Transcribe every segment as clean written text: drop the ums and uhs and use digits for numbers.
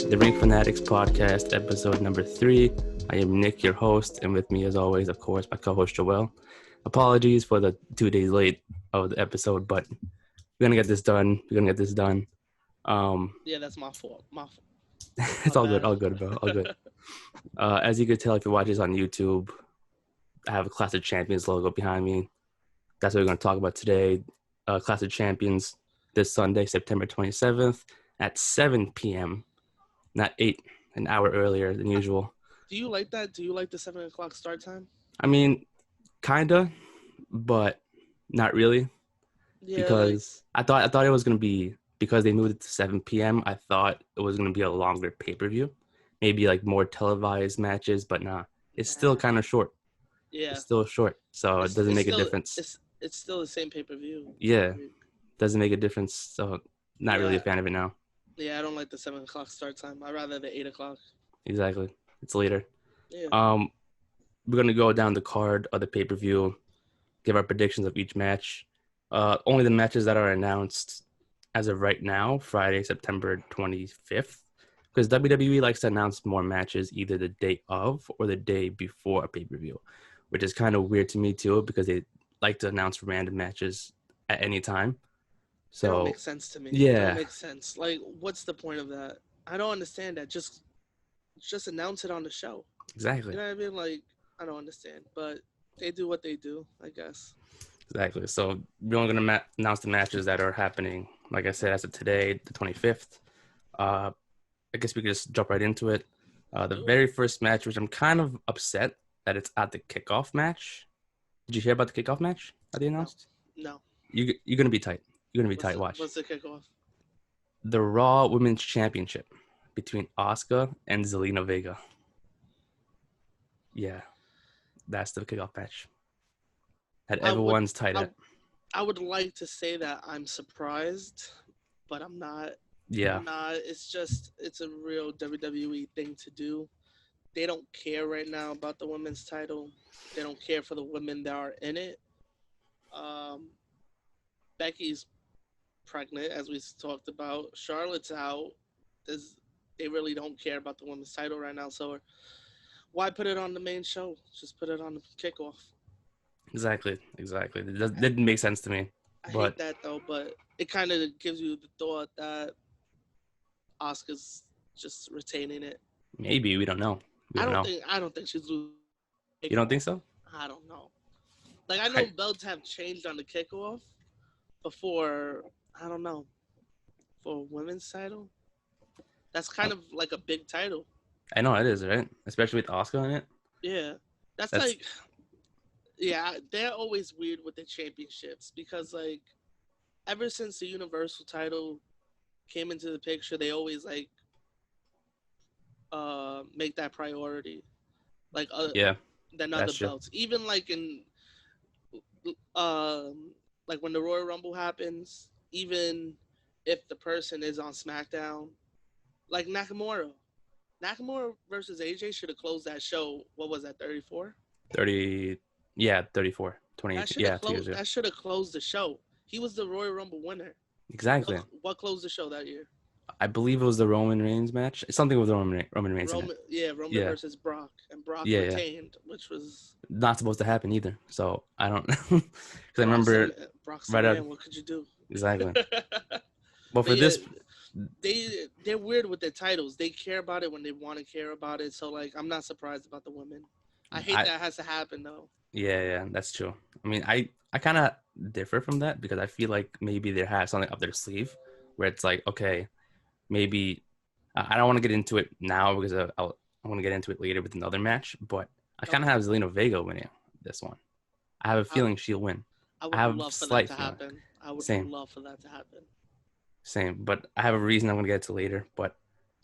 to the Ring Fanatics Podcast, episode number 3. I am Nick, your host, and with me, as always, of course, my co-host Joel. Apologies for the 2 days late of the episode, but we're gonna get this done. Yeah, that's my fault. It's all good, bro. All good. As you could tell if you watch this on YouTube, I have a Clash of Champions logo behind me. That's what we're going to talk about today. Clash of Champions this Sunday, September 27th at 7 p.m. Not 8, an hour earlier than usual. Do you like that? Do you like the 7 o'clock start time? I mean, kinda, but not really. Yeah, because I thought it was going to be, because they moved it to 7 p.m., I thought it was going to be a longer pay-per-view. Maybe like more televised matches, but nah. It's still kind of short. Yeah. It's still short, so it doesn't make a difference. It's still the same pay-per-view. Yeah, doesn't make a difference, so not really a fan of it now. Yeah, I don't like the 7 o'clock start time. I'd rather the 8 o'clock. Exactly. It's later. Yeah. We're going to go down the card of the pay-per-view, give our predictions of each match. Only the matches that are announced as of right now, Friday, September 25th, because WWE likes to announce more matches either the day of or the day before a pay-per-view, which is kind of weird to me too, because they like to announce random matches at any time. So that don't make sense to me. Yeah. That makes sense. Like, what's the point of that? I don't understand that. Just announce it on the show. Exactly. You know what I mean? Like, I don't understand, but they do what they do, I guess. Exactly. So we're only going to announce the matches that are happening, like I said, as of today, the 25th. I guess we could just jump right into it. The very first match, which I'm kind of upset that it's at the kickoff match. Did you hear about the kickoff match that they announced? No. You're going to be tight. You're going to be tight. Watch. What's the kickoff? The Raw Women's Championship between Asuka and Zelina Vega. Yeah. That's the kickoff match. That everyone's tight at. I would like to say that I'm surprised, but I'm not. Yeah. I'm not. It's a real WWE thing to do. They don't care right now about the women's title. They don't care for the women that are in it. Becky's pregnant, as we talked about. Charlotte's out. They really don't care about the women's title right now. So why put it on the main show? Just put it on the kickoff. Exactly. That didn't make sense to me. I hate that though, but it kind of gives you the thought that Asuka's just retaining it. Maybe, we don't know. I don't think she's losing. You don't think so? I don't know. Like, I know belts have changed on the kickoff before. I don't know, for a women's title. That's kind of like a big title. I know it is, right? Especially with Asuka in it. Yeah, that's like. Yeah, they're always weird with the championships because, like, ever since the Universal title came into the picture, they always like make that priority, like than other belts. Even like in like when the Royal Rumble happens, even if the person is on SmackDown, like Nakamura versus AJ should have closed that show. What was that? 34. 30. Yeah, 34. 28. Yeah, 2 years ago. That should have closed the show. He was the Royal Rumble winner. Exactly. What closed the show that year? I believe it was the Roman Reigns match. Something with Roman Reigns. Roman versus Brock, and Brock retained, which was not supposed to happen either. So I don't, because I remember Brock's right out. What could you do? Exactly. But for this, they're weird with their titles. They care about it when they want to care about it. So like, I'm not surprised about the women. I hate that has to happen though. Yeah, that's true. I mean, I kind of differ from that because I feel like maybe they have something up their sleeve where it's like, okay, maybe I don't want to get into it now because I want to get into it later with another match, but I kind of have Zelina Vega winning this one. I have a feeling she'll win. I would love for that to happen. Love for that to happen. Same, but I have a reason I'm going to get to later, but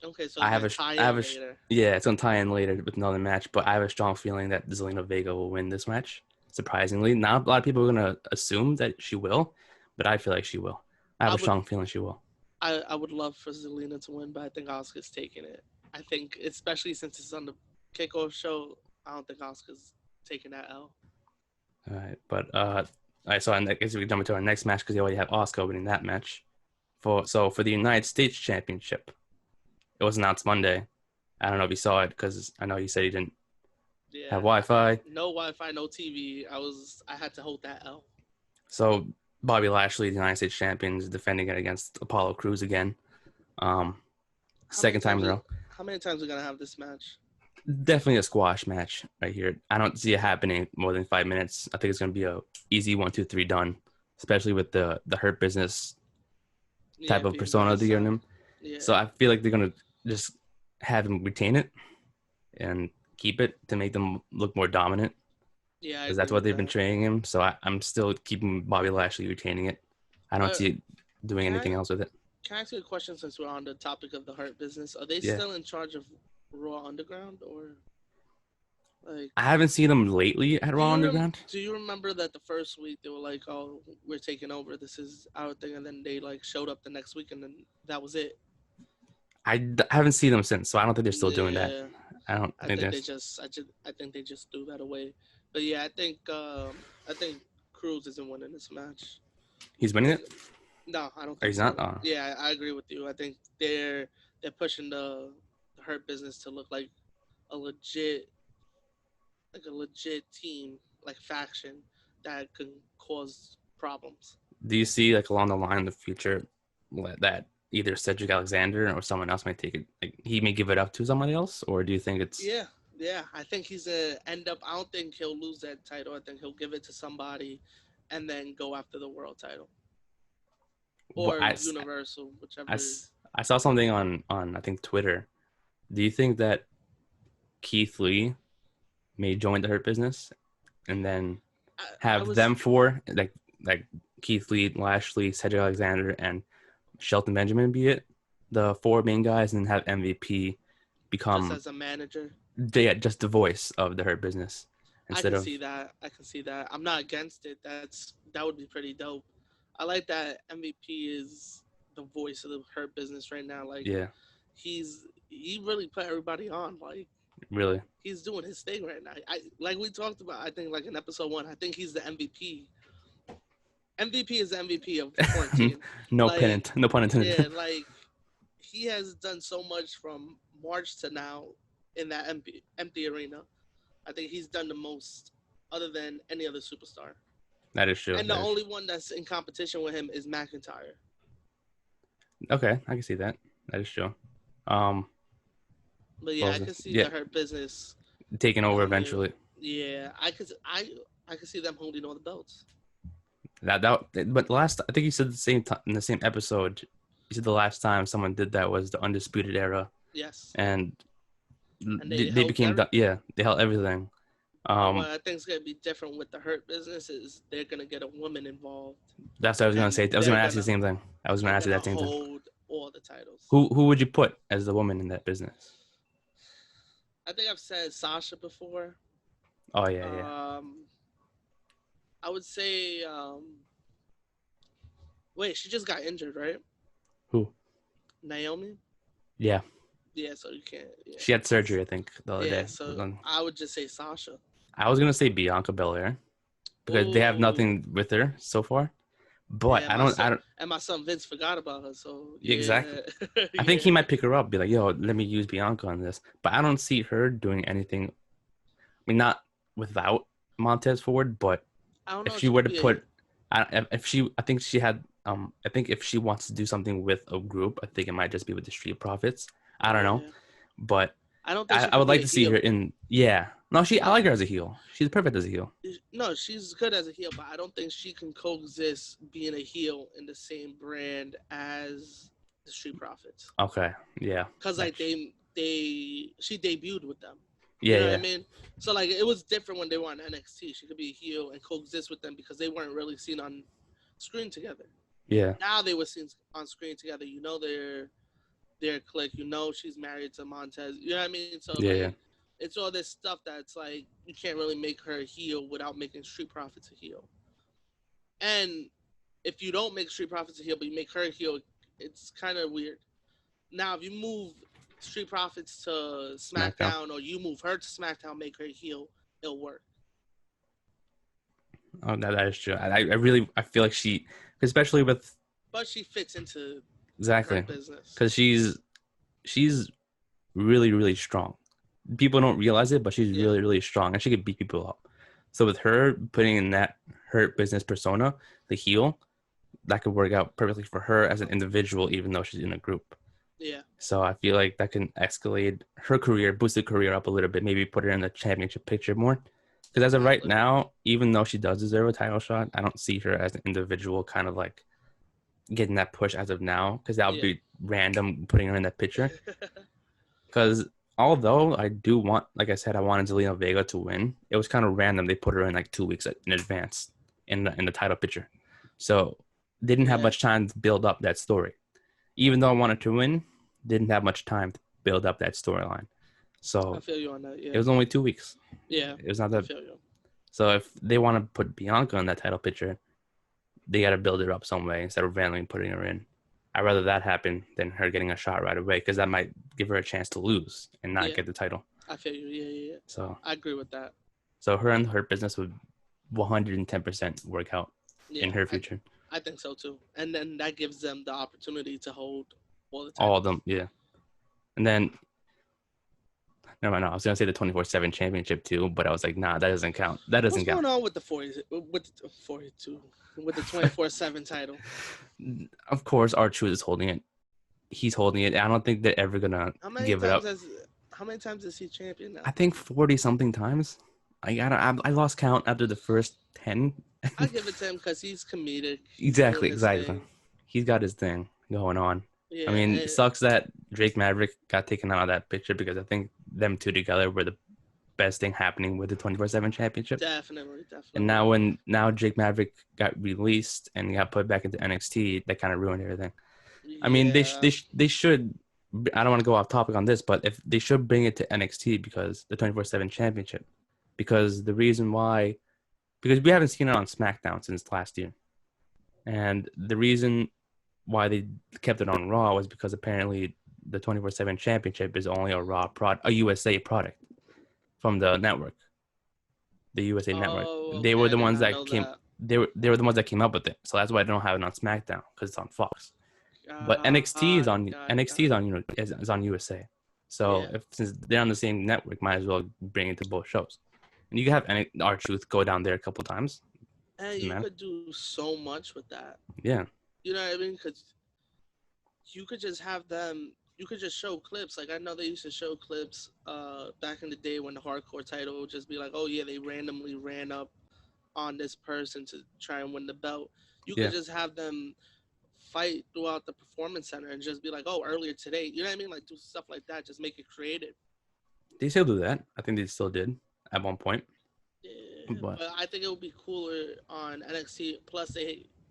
okay, so later. Yeah, it's going to tie in later with another match, but I have a strong feeling that Zelina Vega will win this match, surprisingly. Not a lot of people are going to assume that she will, but I feel like she will. I have a strong feeling she will. I would love for Zelina to win, but I think Asuka's taking it. I think, especially since it's on the kickoff show, I don't think Asuka's taking that L. All right, but so I guess we can jump into our next match because you already have Asuka winning that match. For the United States Championship, it was announced Monday. I don't know if you saw it because I know you said you didn't Yeah, have Wi-Fi. no Wi-Fi, no TV. I had to hold that L. So Bobby Lashley, the United States champion, is defending it against Apollo Crews again. Second time in a row. How many times are we gonna have this match? Definitely a squash match right here. I don't see it happening more than 5 minutes. I think it's gonna be a easy 1, 2, 3 done, especially with the Hurt Business type of persona they're giving him. Yeah. So I feel like they're gonna just have him retain it and keep it to make them look more dominant. Yeah, because that's what they've been training him. So I'm still keeping Bobby Lashley retaining it. I don't see it doing anything else with it. Can I ask you a question since we're on the topic of the Hurt Business? Are they still in charge of Raw Underground or like? I haven't seen them lately at Raw Underground. Do you remember that the first week they were like, "Oh, we're taking over. This is our thing," and then they like showed up the next week, and then that was it. I haven't seen them since, so I don't think they're still doing that. I think they just threw that away. But yeah, I think Cruz isn't winning this match. He's winning it? No, I don't think he's not? Oh. Yeah, I agree with you. I think they're pushing the Hurt Business to look like a legit team, like faction that can cause problems. Do you see like along the line in the future that either Cedric Alexander or someone else might take it? Like he may give it up to somebody else, or do you think it's? Yeah. I think he's gonna end up. I don't think he'll lose that title. I think he'll give it to somebody, and then go after the world title or Universal, whichever. I saw something on I think Twitter. Do you think that Keith Lee may join the Hurt Business and then have them four like Keith Lee, Lashley, Cedric Alexander, and Shelton Benjamin be it the four main guys, and have MVP become just as a manager? Yeah, just the voice of the Hurt Business instead of. I can see that. I'm not against it. That would be pretty dope. I like that MVP is the voice of the Hurt Business right now. Like, he really put everybody on. Like, really, he's doing his thing right now. Like we talked about. I think like in episode 1. I think he's the MVP. MVP is the MVP of quarantine. No pun intended. Yeah, like he has done so much from March to now in that empty arena. I think he's done the most other than any other superstar. That is true. And the only one that's in competition with him is McIntyre. Okay, I can see that. That is true. But yeah, I can see the Hurt Business taking over eventually. Yeah, I could see them holding all the belts. But last, I think you said in the same episode. You said the last time someone did that was the Undisputed Era. Yes. And they became they held everything. What I think is gonna be different with the Hurt Business is they're gonna get a woman involved. That's what I was gonna say. I was gonna ask you the same thing. I was gonna ask you that same thing. Hold all the titles. Who would you put as the woman in that business? I think I've said Sasha before. Oh yeah. I would say. Wait, she just got injured, right? Who? Naomi. Yeah. Yeah, so you can't. Yeah. She had surgery, I think, the other day. Yeah, so I would just say Sasha. I was gonna say Bianca Belair because they have nothing with her so far. But I don't. And my son Vince forgot about her, so exactly. I think he might pick her up, be like, "Yo, let me use Bianca on this." But I don't see her doing anything. I mean, not without Montez Ford, but I don't know if she were to put, I think she had. I think if she wants to do something with a group, I think it might just be with the Street Profits. I don't know, but I don't think I would like to see her in. Yeah, no, I like her as a heel. She's perfect as a heel. No, she's good as a heel, but I don't think she can coexist being a heel in the same brand as the Street Profits. Okay, yeah. Because like she debuted with them. Yeah, you know what I mean? So like it was different when they were on NXT. She could be a heel and coexist with them because they weren't really seen on screen together. Yeah. Now they were seen on screen together. You know their clique. You know she's married to Montez. You know what I mean? So it's all this stuff that's like you can't really make her a heel without making Street Profits a heel. And if you don't make Street Profits a heel, but you make her a heel, it's kind of weird. Now, if you move Street Profits to SmackDown or you move her to SmackDown, make her a heel, it'll work. Oh, no, that is true. I feel like she, especially with. But she fits into exactly her business because she's she's really, really strong. People don't realize it, but she's Yeah, really, really strong, and she could beat people up. So with her putting in that Hurt Business persona, the heel, that could work out perfectly for her as an individual, even though she's in a group. yeah, So I feel like that can escalate her career, boost her career up a little bit, maybe put her in the championship picture more. Because as of right exactly. now, even though she does deserve a title shot, I don't see her as an individual kind of like getting that push as of now, because that would Yeah. be random putting her in that picture. Because although I do want, like I said, I wanted Zelina Vega to win, it was kind of random. They put her in like 2 weeks in advance in the title picture. So they didn't have Yeah, much time to build up that story. Even though I wanted to win, didn't have much time to build up that storyline. I So feel you on that. it Yeah, was only 2 weeks. yeah, It was not I that. feel you. So if they want to put Bianca in that title picture, they got to build it up some way instead of randomly putting her in. I'd rather that happen than her getting a shot right away, because that might give her a chance to lose and not Yeah, get the title. I feel you. Yeah, yeah, yeah. So I agree with that. her and her business would 110% work out in Yeah, her future. I think so too. And then that gives them the opportunity to hold all the All titles. of them, yeah. And then, never mind, no, I was gonna say the 24/7 championship too, but I was like, nah, that doesn't count. That What's doesn't count. going on with the 40 with the 42 with the 24/7 title? Of course, R-Truth is holding it. He's holding it. I don't think they're ever gonna How many give it times up. has how many times is he champion now? I think 40 something times. I lost count after the first 10. I give it to him because he's comedic. He's Exactly, doing his exactly. thing. He's got his thing going on. I Yeah, mean, it sucks that Drake Maverick got taken out of that picture, because I think them two together were the best thing happening with the 24/7 championship. definitely, And definitely. now when Jake Maverick got released and got put back into NXT, that kind of ruined everything. I mean, Yeah, they should. I don't want to go off topic on this, but if they should bring it to NXT, because the 24/7 championship, because the reason why, because we haven't seen it on SmackDown since last year, and the reason why they kept it on Raw was because apparently the 24/7 championship is only a USA product from the network, the USA network. oh, They okay. were I the did ones not that know came. that. They were the ones that came up with it. So that's why I don't have it on SmackDown, because it's on Fox. But NXT is on Got it. is on USA. So Yeah. if since they're on the same network, might as well bring it to both shows. And you can have R-Truth go down there a couple times. And Doesn't you matter. could do so much with that. Yeah, You know what I mean? Because you could just have them. You could just show clips. Like I know they used to show clips back in the day when the hardcore title would just be like, oh yeah, they randomly ran up on this person to try and win the belt. You could yeah. just have them fight throughout the performance center and just be like, oh, earlier today. You know what I mean? Like do stuff like that. Just make it creative. They still do that. I think they still did at one point. Yeah, But but I think it would be cooler on NXT. Plus,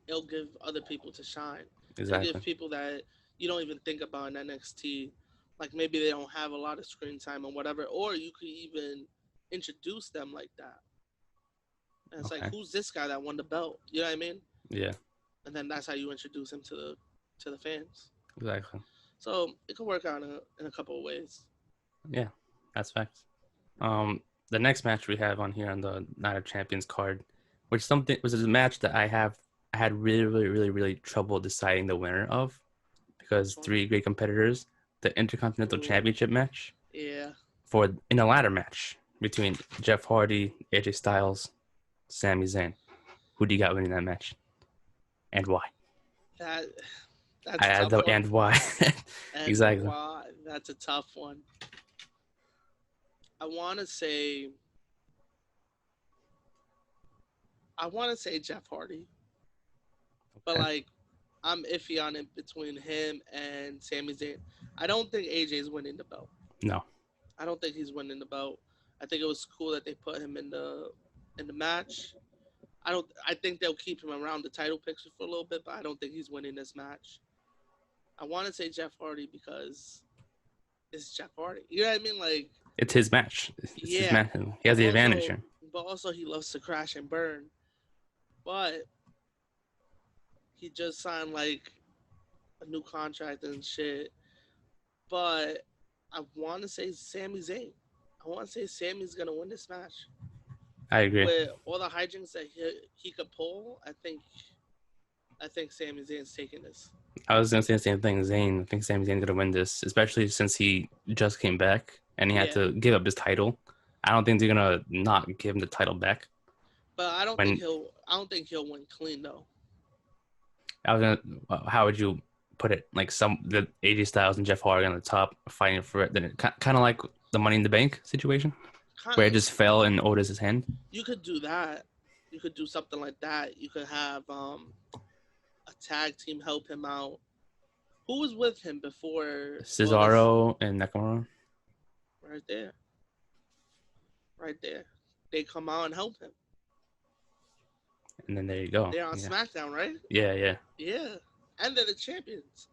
it'll give other people to shine. It'll give exactly. people that you don't even think about in NXT, like maybe they don't have a lot of screen time or whatever, or you could even introduce them like that. And it's like, Okay. who's this guy that won the belt? You know what I mean? Yeah, And then that's how you introduce him to the fans. exactly. So it could work out in a couple of ways. Yeah, that's facts. The next match we have on here on the Night of Champions card, which is a match that I had really, really, really, really trouble deciding the winner of, because Which one? three great competitors, the Intercontinental Ooh, Championship match yeah. in a ladder match between Jeff Hardy, AJ Styles, Sami Zayn. Who do you got winning that match, and why? That that's I a had tough the one. and why. And Exactly. why? That's a tough one. I want to say I want to say Jeff Hardy, but Okay. like I'm iffy on it between him and Sami Zayn. I don't think AJ is winning the belt. No. I don't think he's winning the belt. I think it was cool that they put him in the match. I don't. I think they'll keep him around the title picture for a little bit, but I don't think he's winning this match. I want to say Jeff Hardy because it's Jeff Hardy. You know what I mean? Like, It's his match. It's his yeah, match. He but has the advantage also, here. but also he loves to crash and burn. But he just signed like a new contract and shit. But I want to say Sami Zayn. I want to say Sammy's gonna win this match I agree. with all the hijinks that he could pull. I think Sami Zayn's taking this. I was gonna say the same thing. I think Sami Zayn's gonna win this, especially since he just came back and he had Yeah, to give up his title. I don't think they're gonna not give him the title back. but I don't think When he'll. I don't think he'll win clean though. I was gonna, how would you put it? Like the AJ Styles and Jeff Hardy on the top fighting for it. Then it kind of like the Money in the Bank situation Kind where it of. just fell in Otis's hand. You could do that. You could do something like that. You could have a tag team help him out. Who was with him before Otis? Cesaro and Nakamura, Right there. Right there. They come out and help him. and then there you go. They're on Yeah, SmackDown, right? yeah. Yeah. And they're the champions.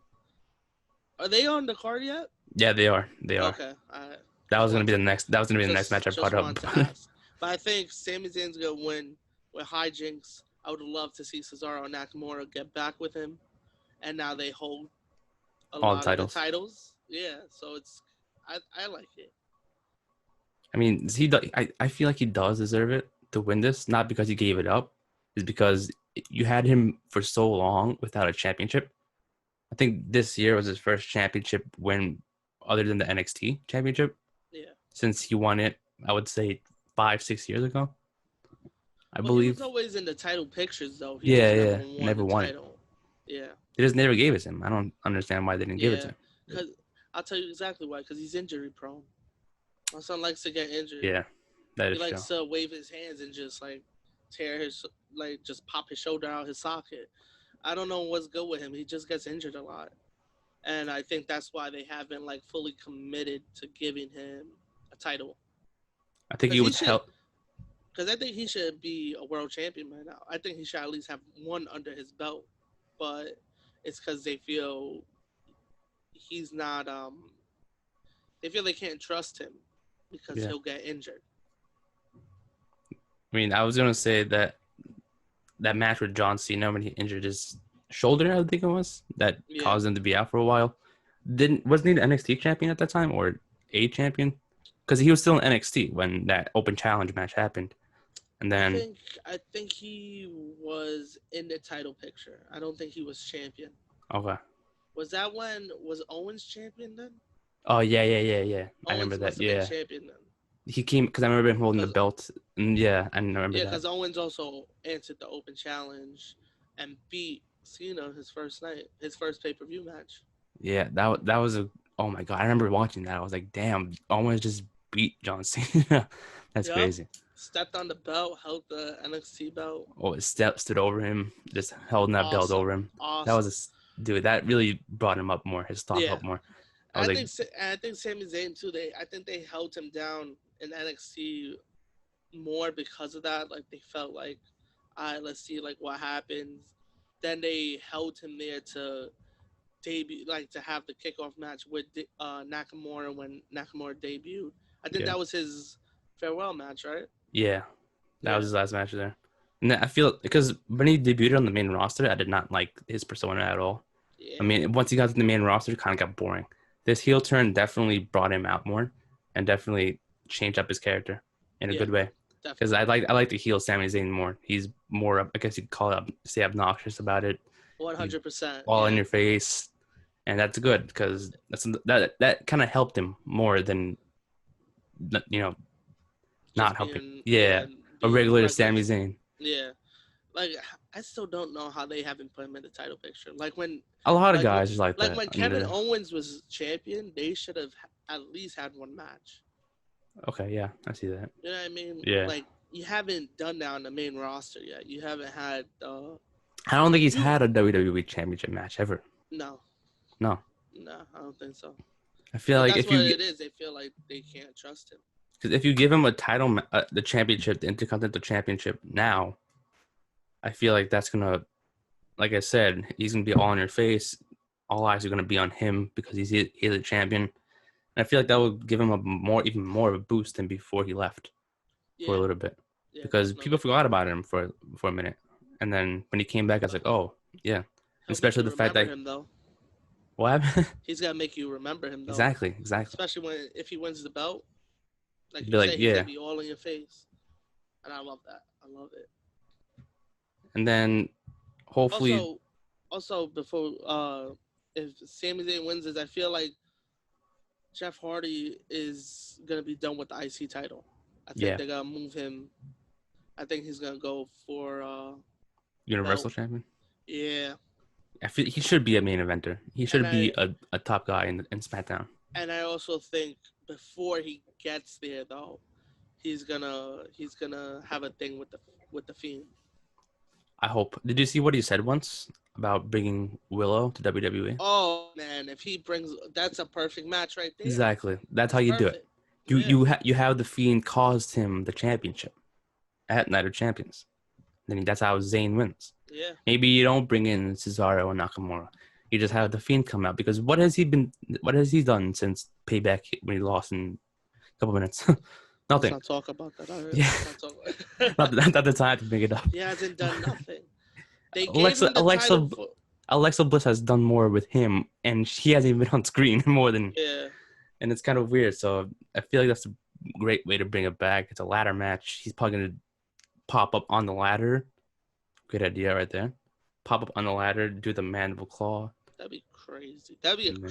Are they on the card yet? Yeah, they are. They are. Okay. All right. That was gonna be the next. That was gonna be the next match I Just brought up. wanted to ask. But I think Sami Zayn's gonna win with hijinks. I would love to see Cesaro and Nakamura get back with him, and now they hold a All the lot titles. of the titles. Yeah, so I like it. I mean, I feel like he does deserve it to win this, not because he gave it up, is because you had him for so long without a championship. I think this year was his first championship win other than the NXT championship Yeah. since he won it, I would say 5-6 years ago. I Well, he believe. was always in the title pictures though. He Yeah, just yeah. never won Never the won it. title. Yeah. They just never gave it to him. I don't understand why they didn't give it to Yeah. him. Because I'll tell you exactly why. Because he's injury prone. My son likes to get injured. Yeah, that He is true. likes to wave his hands and just like tear his just pop his shoulder out his socket. I don't know what's good with him. He just gets injured a lot, and I think that's why they haven't like fully committed to giving him a title. I think he Because he was should. help. Because I think he should be a world champion right now. I think he should at least have one under his belt, but it's because they feel he's not. They feel they can't trust him because Yeah. he'll get injured. I mean, I was gonna say that match with John Cena when he injured his shoulder, I think it was, that Yeah. caused him to be out for a while. Wasn't he the NXT champion at that time or a champion? Because he was still in NXT when that open challenge match happened, and then I think he was in the title picture. I don't think he was champion. okay. Was that when was Owens champion then? Oh yeah. I remember Owens that. must have Yeah, been champion then. he came because I remember him holding the 'Cause- belt. And yeah, I remember Yeah, that. because Owens also answered the open challenge and beat Cena his first night, his first pay per view match. Yeah, that was a. Oh my god, I remember watching that. I was like, damn, Owens just beat John Cena. That's Yep. crazy. Stepped on the belt, held the NXT belt. Oh, it stood over him, just holding that belt Awesome. over him. Awesome. That was dude. That really brought him up more. His stock Yeah. up more. I like, think Sami Zayn too. I think they held him down in NXT more because of that. Like they felt like, all right, let's see like what happens. Then they held him there to debut, like to have the kickoff match with Nakamura when Nakamura debuted. I think Yeah. that was his farewell match, right? yeah, that was his last match there. And I feel because when he debuted on the main roster, I did not like his persona at all. Yeah. I mean, once he got to the main roster, it kind of got boring. This heel turn definitely brought him out more, and definitely changed up his character in a good way. Because I like the heel Sami Zayn more. He's more, I guess you could call it, say obnoxious about it. 100%. All in your face, and that's good because that kind of helped him more than not helping. Yeah, a regular Sami Zayn. Yeah, like I still don't know how they haven't put him in the title picture. Like when a lot of like, guys like that. Like when Kevin Owens was champion, they should have at least had one match. Okay, yeah, I see that. You know what I mean? Yeah. Like you haven't done that on the main roster yet. You haven't had. I don't think he's had a WWE Championship match ever. No. No. No, I don't think so. I feel like that's if you, what it is. They feel like they can't trust him. Because if you give him a title, the championship, the Intercontinental Championship now, I feel like that's gonna, like I said, he's gonna be all in your face. All eyes are gonna be on him because he's a champion. And I feel like that would give him even more of a boost than before he left for a little bit, because people forgot about him for a minute, and then when he came back, I was like, oh yeah, especially the fact that him, though. What? He's gotta make you remember him though. Exactly. Especially if he wins the belt, like you say, he's gonna be all in your face, and I love that. I love it. And then hopefully, also, Also, before if Sami Zayn wins this, I feel like Jeff Hardy is gonna be done with the IC title. I think Yeah, they're gonna move him. I think he's gonna go for the Universal belt. Champion. Yeah, I feel he should be a main eventer. He and should I be a top guy in SmackDown. and I also think before he gets there though, he's gonna have a thing with the Fiend. I hope. Did you see what he said once about bringing Willow to WWE? Oh man, if he brings that's a perfect match right there. Exactly. That's how That's you do it. perfect. Yeah, You have the Fiend cost him the championship at Night of Champions. Then that's how Zayn wins. yeah. Maybe you don't bring in Cesaro and Nakamura. You just have the Fiend come out because what has he been? What has he done since Payback when he lost in a couple minutes? Let's Nothing. not talk about that. Yeah, Let's not talk. not the time to bring it up. He hasn't done nothing. They gave Alexa him the Alexa title for Alexa Bliss has done more with him, and she hasn't even been on screen more than. yeah. And it's kind of weird. So I feel like that's a great way to bring it back. It's a ladder match. He's probably gonna pop up on the ladder. Good idea right there. Pop up on the ladder, do the mandible claw. That'd be crazy. That'd be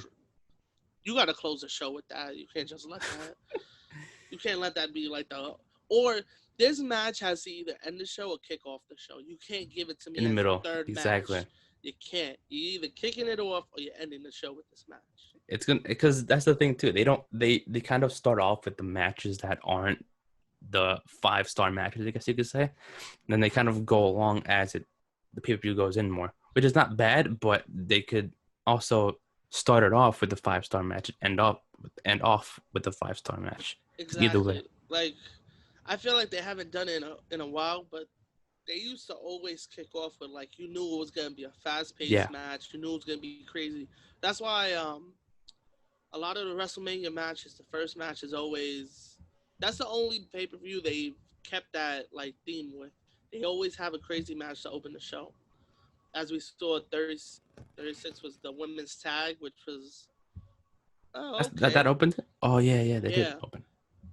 you gotta close the show with that. You can't just let that. You can't let that be like the or this match has to either end the show or kick off the show. You can't give it to me In the as middle. the third Exactly. match. You can't. You're either kicking it off or you're ending the show with this match. It's gonna because that's the thing too. They kind of start off with the matches that aren't the 5-star matches, I guess you could say. And then they kind of go along as the pay-per-view goes in more, which is not bad, but they could also start it off with the 5-star match and end off with the 5-star match. Either way. Exactly. Like I feel like they haven't done it in a while, but they used to always kick off with like you knew it was gonna be a fast-paced Yeah. match. You knew it was gonna be crazy. That's why a lot of the WrestleMania matches, the first match is always that's the only pay-per-view they've kept that like theme with. They always have a crazy match to open the show. As we saw, 36 was the women's tag, which was okay. That opened? Oh yeah, they did Yeah. open.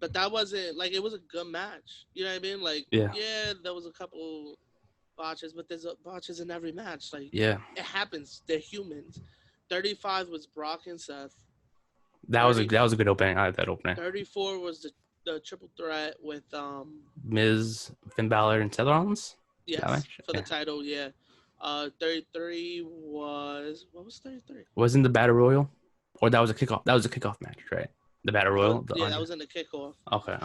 But that wasn't like it was a good match. You know what I mean? Like Yeah. there was a couple botches, but there's botches in every match. Like Yeah. it happens. They're humans. 35 was Brock and Seth. That was a good opening. I like that opening. 34 was the triple threat with Miz, Finn Balor, and Seth Rollins. yes match? for the title. Yeah. 33 was what was 33? Wasn't the Battle Royal? Or that was a kickoff. That was a kickoff match, right? The Battle Royal. That was in the kickoff. Okay.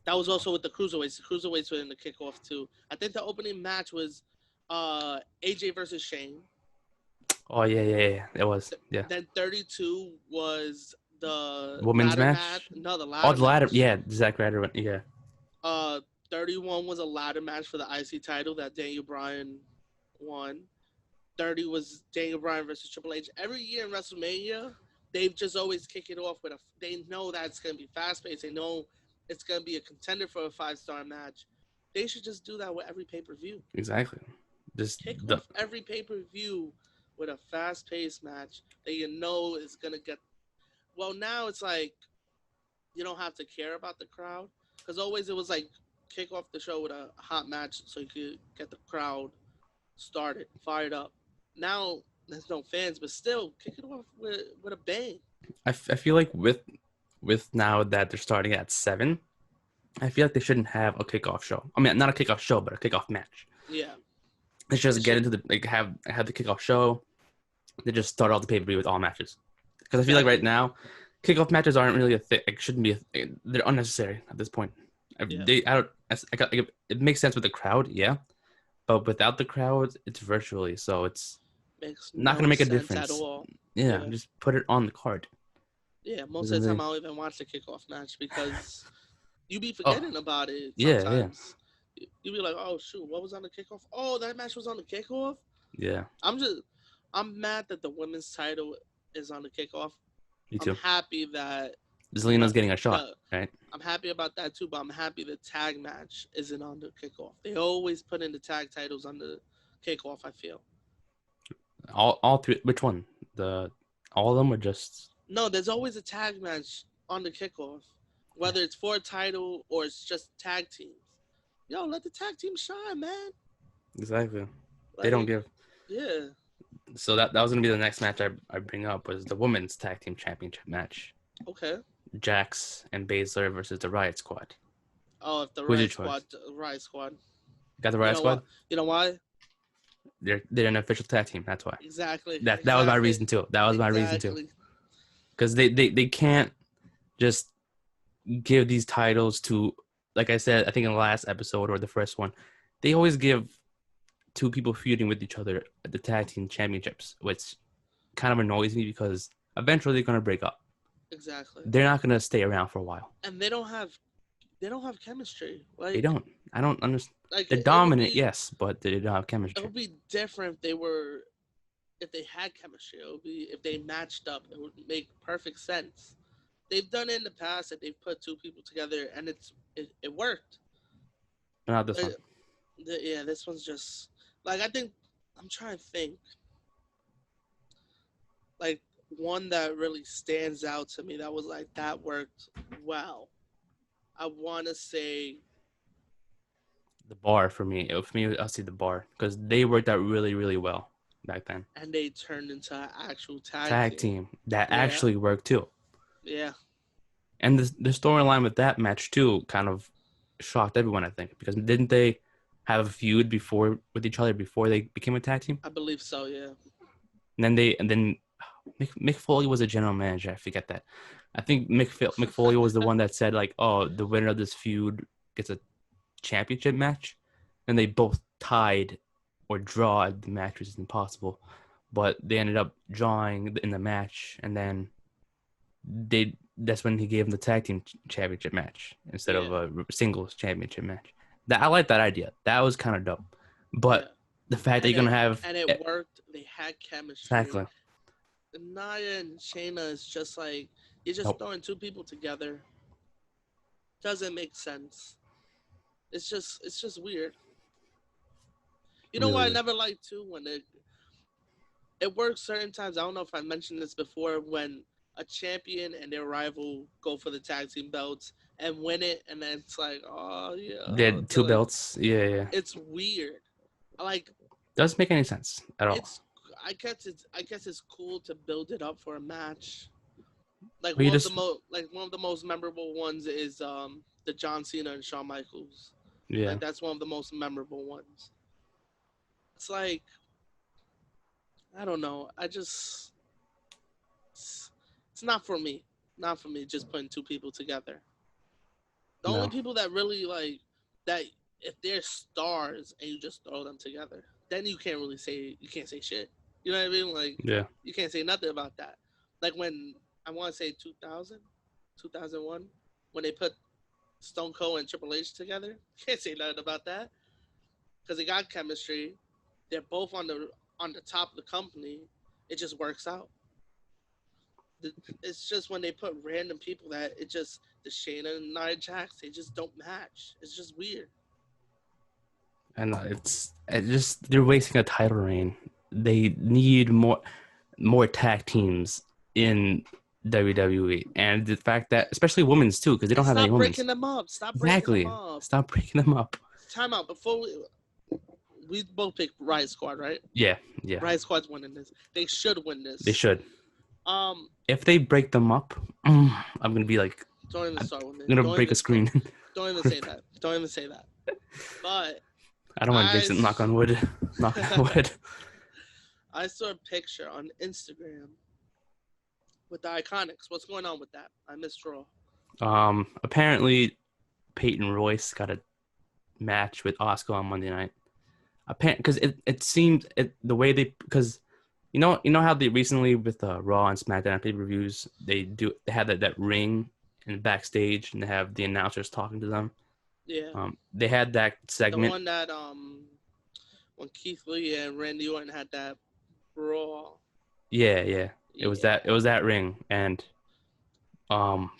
That was also with the cruiserweights. The cruiserweights were in the kickoff too. I think the opening match was AJ versus Shane. Oh yeah. It was. Yeah. Then 32 was the Women's ladder match? No, the ladder. Oh, the ladder. match. Yeah, Zack Ryder went. Yeah. 31 was a ladder match for the IC title that Daniel Bryan won. 30 was Daniel Bryan versus Triple H. Every year in WrestleMania, they've just always kick it off with they know that it's going to be fast-paced. They know it's going to be a contender for a 5-star match. They should just do that with every pay-per-view. Exactly. Just Kick off every pay-per-view with a fast-paced match that you know is going to get... Well, now it's like you don't have to care about the crowd. Because always it was like kick off the show with a hot match so you could get the crowd started, fired up. Now there's no fans, but still kick it off with a bang. I feel like with now that they're starting at 7, I feel like they shouldn't have a kickoff show. I mean, not a kickoff show, but a kickoff match. Yeah. Let's just get into the have the kickoff show. They just start all the pay-per-view with all matches. Because I feel like right now, kickoff matches aren't really a thing. It shouldn't be. They're unnecessary at this point. It makes sense with the crowd, yeah, but without the crowd, it's virtually, so it's not going to make a difference at all. Yeah, just put it on the card. Yeah, most of the time I don't even watch the kickoff match because you be forgetting about it. Sometimes. Yeah. You be like, oh shoot, what was on the kickoff? Oh, that match was on the kickoff. Yeah. I'm mad that the women's title is on the kickoff. Me too. I'm happy that Zelina's getting a shot, right? I'm happy about that too, but I'm happy the tag match isn't on the kickoff. They always put in the tag titles on the kickoff, I feel. All three. Which one? All of them, or just? No, there's always a tag match on the kickoff, whether it's for a title or it's just tag teams. Yo, let the tag team shine, man. Exactly. They don't give. Yeah. So that was gonna be the next match I bring up was the women's tag team championship match. Okay. Jax and Baszler versus the Riot Squad. Oh, if the Who's your Riot choice? Squad, Riot Squad. Got the You Riot know Squad? what? You know why? They're an official tag team. That's why. Exactly. That was my reason too. That was my reason too. Exactly. Because they can't just give these titles to, like I said, I think in the last episode or the first one, they always give two people feuding with each other at the tag team championships, which kind of annoys me because eventually they're gonna break up. Exactly. They're not gonna stay around for a while. And they don't have chemistry. Like They don't. I don't understand. Like They're dominant, yes, but they don't have chemistry. It would be different if they had chemistry. It would be if they matched up. It would make perfect sense. They've done it in the past that they've put two people together and it worked. But not this one. Yeah, this one's just like I'm trying to think. Like one that really stands out to me that was like that worked well. I want to say the Bar for me. For me, I'll see the Bar because they worked out really, really well back then. And they turned into an actual tag team that actually worked too. Yeah. And the storyline with that match too kind of shocked everyone, I think, because didn't they have a feud with each other before they became a tag team? I believe so, yeah. And then Mick Foley was a general manager. I forget that. I think Mick Foley was the one that said like, "Oh, the winner of this feud gets a championship match," and they both tied or drawed the match, which is impossible. But they ended up drawing in the match, and then that's when he gave them the tag team championship match instead of a singles championship match. I like that idea. That was kind of dope. But the fact that you're gonna have it worked. They had chemistry. Exactly. Nia and Shayna is just like you're just throwing two people together. Doesn't make sense. It's just weird. You know what I never liked too when it works certain times. I don't know if I mentioned this before when a champion and their rival go for the tag team belts and win it, and then it's like, oh yeah, they had two belts. Yeah. It's weird. Like, doesn't make any sense at all. I guess it's cool to build it up for a match. Like one of the most memorable ones is the John Cena and Shawn Michaels. Yeah, like, that's one of the most memorable ones. It's like, I don't know. It's not for me. Not for me. Just putting two people together. The only people that really like that, if they're stars and you just throw them together, then you can't say shit. You know what I mean? Like, you can't say nothing about that. Like when I want to say 2000, 2001, when they put Stone Cold and Triple H together, can't say nothing about that because they got chemistry. They're both on the top of the company. It just works out. It's just when they put random people that it just the Shayna and Nia Jax, they just don't match. It's just weird. And it's just they're wasting a title reign. They need more tag teams in WWE, and the fact that especially women's too, because they don't have any women's. Stop breaking them up. Stop breaking them up. Time out before we both pick Riot Squad, right? Yeah. Riot Squad's winning this. They should win this. They should. If they break them up, I'm gonna be like, don't even start with me. I'm gonna break a screen. Don't even say that. Don't even say that. But I don't want to jinx it. Knock on wood. Knock on wood. I saw a picture on Instagram with the Iconics. What's going on with that? I missed Raw. Apparently, Peyton Royce got a match with Asuka on Monday night. Because it seemed the way because you know how they recently with Raw and SmackDown pay-per-views they have that ring and backstage and they have the announcers talking to them. Yeah. They had that segment. The one that when Keith Lee and Randy Orton had that brawl. Yeah. It was that ring and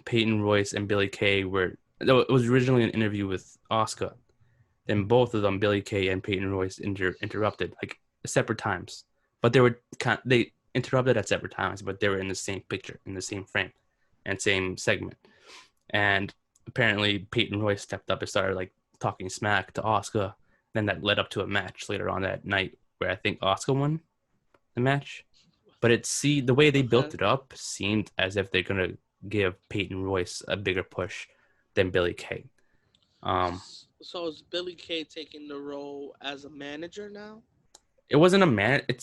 Peyton Royce and Billie Kay it was originally an interview with Asuka. Then both of them, Billie Kay and Peyton Royce, interrupted like separate times. But they interrupted at separate times, but they were in the same picture, in the same frame, and same segment. And apparently, Peyton Royce stepped up and started like talking smack to Asuka. Then that led up to a match later on that night where I think Asuka won. the match. But the way they built Okay. it up seemed as if they're gonna give Peyton Royce a bigger push than Billie Kay. Um, So is Billy Kay taking the role as a manager now? it wasn't a man. It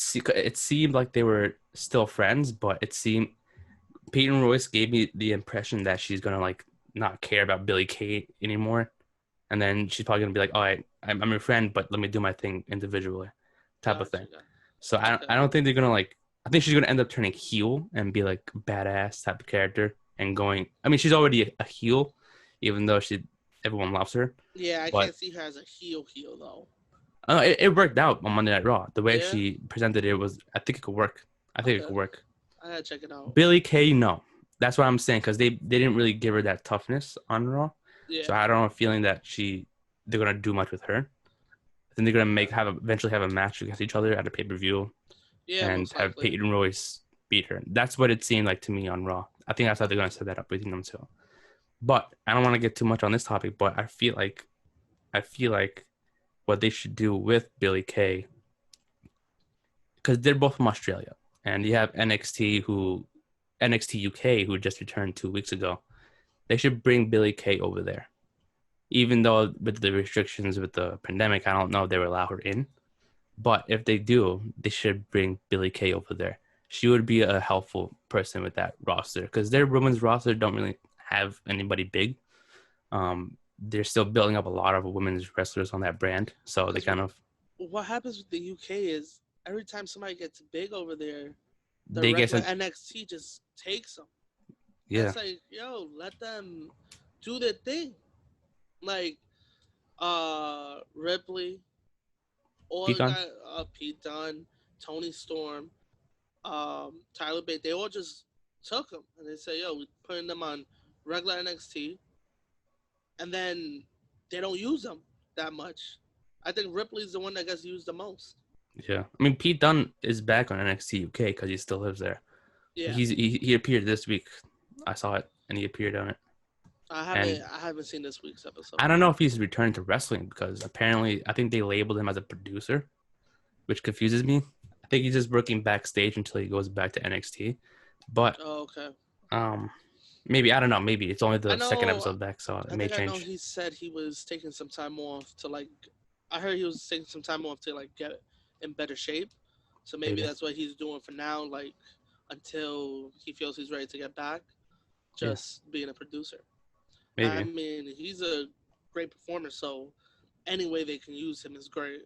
seemed like they were still friends, but it seemed Peyton Royce gave me the impression that she's gonna like not care about Billie Kay anymore, and then she's probably gonna be like, "All right, I'm your friend, but let me do my thing individually," type of thing. Gotcha. So Okay. I don't think they're gonna like. I think she's gonna end up turning heel and be like badass type of character and going. I mean, she's already a heel, even though everyone loves her. Yeah, I But can't see her as a heel though. it worked out on Monday Night Raw. The way Yeah. she presented it was, I think it could work. I think it Okay. could work. I gotta check it out. Billie Kay, no. That's what I'm saying because they didn't really give her that toughness on Raw. Yeah. So I don't have a feeling that they're gonna do much with her. I think they're gonna eventually have a match against each other at a pay-per-view Yeah, and most have likely. Peyton Royce beat her. That's what it seemed like to me on Raw. I think that's how they're gonna set that up between them two. But I don't want to get too much on this topic, but I feel like what they should do with Billie Kay, because they're both from Australia, and you have NXT UK who just returned 2 weeks ago. They should bring Billie Kay over there. Even though with the restrictions with the pandemic, I don't know if they will allow her in. But if they do, they should bring Billie Kay over there. She would be a helpful person with that roster because their women's roster don't really have anybody big. They're still building up a lot of women's wrestlers on that brand, so they kind of What happens with the UK is every time somebody gets big over there, the they get regular some. NXT just takes them. And Yeah, it's like, yo, let them do their thing. Like, Ripley, all Pete the Dunne. guys, Pete Dunne, Tony Storm, Tyler Bate, they all just took them and they say, yo, we're putting them on regular NXT, and then they don't use them that much. I think Ripley's the one that gets used the most. Yeah, I mean Pete Dunne is back on NXT UK because he still lives there. Yeah, He appeared this week. I saw it and he appeared on it. And I haven't seen this week's episode. I don't know if he's returned to wrestling because apparently I think they labeled him as a producer, which confuses me. I think he's just working backstage until he goes back to NXT. But Oh, okay. maybe I don't know. Maybe it's only I the second know. episode back, so it I may think I know. change. He said he was taking some time off to like. I heard he was taking some time off to like get in better shape. So maybe Maybe. that's what he's doing for now. Like until he feels he's ready to get back, Yeah. just being a producer. I Maybe. mean, he's a great performer. So any way they can use him is great.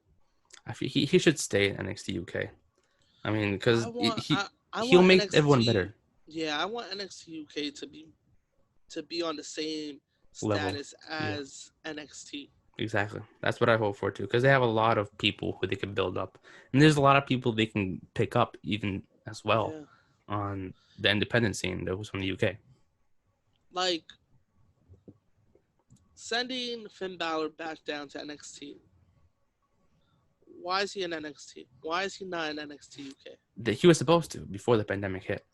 I feel he should stay in NXT UK. I mean, I because want I he'll want make everyone NXT. better Yeah, I want NXT UK to be on the same level. status Yeah. as NXT. Exactly. That's what I hope for too, because they have a lot of people who they can build up, and there's a lot of people they can pick up even as well Yeah, on the independent scene that was from the UK. like sending Finn Balor back down to NXT. Why is he in NXT? Why is he not in NXT UK? That he was supposed to before the pandemic hit.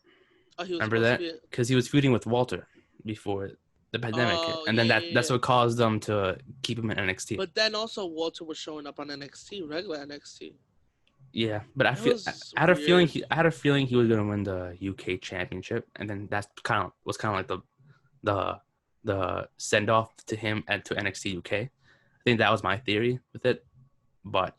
Oh, he was Remember supposed to that? be. Because he was feuding with Walter before the pandemic hit, Oh and yeah, then yeah, that's yeah. what caused them to keep him in NXT. But then also Walter was showing up on NXT, regular NXT. Yeah, but It was I had a feeling weird. he was gonna win the UK championship, and then that's kind of like the send off to him and to NXT UK. I think that was my theory with it, but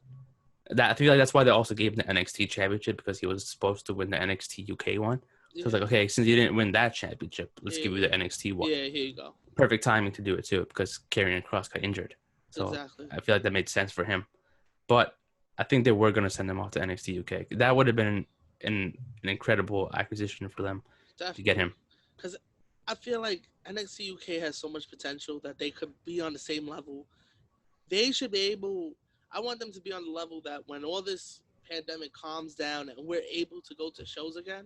I feel like that's why they also gave him the NXT championship because he was supposed to win the NXT UK one. So it's Yeah, like, okay, since you didn't win that championship, let's give you the yeah, NXT one. yeah. Here you go. Perfect timing to do it too because Karrion Kross got injured, so Exactly. I feel like that made sense for him. But I think they were gonna send him off to NXT UK. That would have been an incredible acquisition for them to get Definitely. him. Because I feel like NXT UK has so much potential that they could be on the same level. They should be able. I want them to be on the level that when all this pandemic calms down and we're able to go to shows again,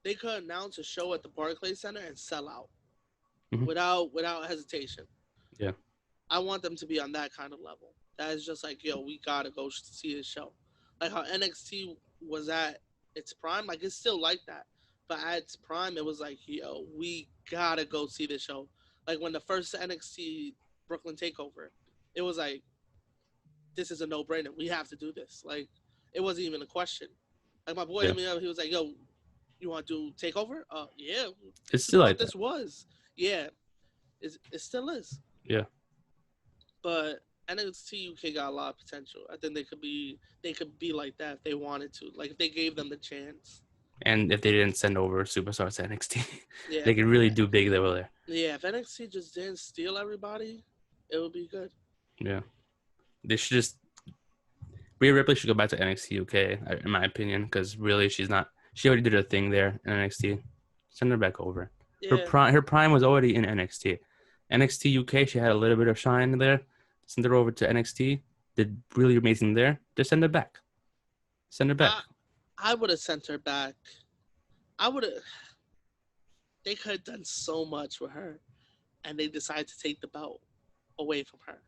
they could announce a show at the Barclays Center and sell out Mhm. without hesitation. Yeah, I want them to be on that kind of level. That is just like, yo, we gotta go see this show. Like how NXT was at its prime, like it's still like that. But at its prime, it was like, yo, we gotta go see this show. Like when the first NXT Brooklyn Takeover, it was like, this is a no brainer. We have to do this. Like it wasn't even a question. Like my boy Yeah. hit me up. He was like, "Yo, you want to do Takeover?" Yeah. It's This is still what like that. this was. Yeah, it still is. Yeah. But NXT UK got a lot of potential. I think they could be like that if they wanted to. Like if they gave them the chance. And if they didn't send over superstars to NXT, Yeah. they could really do big over there. Yeah, if NXT just didn't steal everybody, it would be good. Yeah. They should just Rhea Ripley should go back to NXT UK, in my opinion, because really she already did her thing there in NXT. Send her back over. Yeah. Her prime was already in NXT. NXT UK, she had a little bit of shine there. Send her over to NXT. Did really amazing there. Just send her back. Send her back. I would have sent her back. They could have done so much with her, and they decided to take the belt away from her.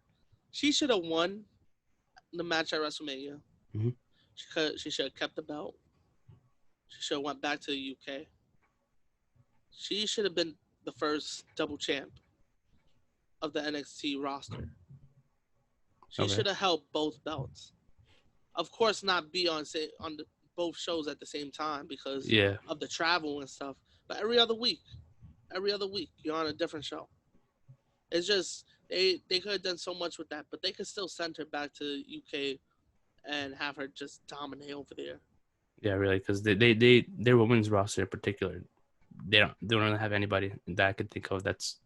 She should have won the match at WrestleMania. Mhm. She should have kept the belt. She should have went back to the UK. She should have been the first double champ of the NXT roster. She Okay. should have held both belts. Of course, not be on both shows at the same time because Yeah. of the travel and stuff. But every other week, you're on a different show. It's just they could have done so much with that, but they could still send her back to UK and have her just dominate over there. Yeah, really, because their women's roster in particular, they don't really have anybody that I could think of that's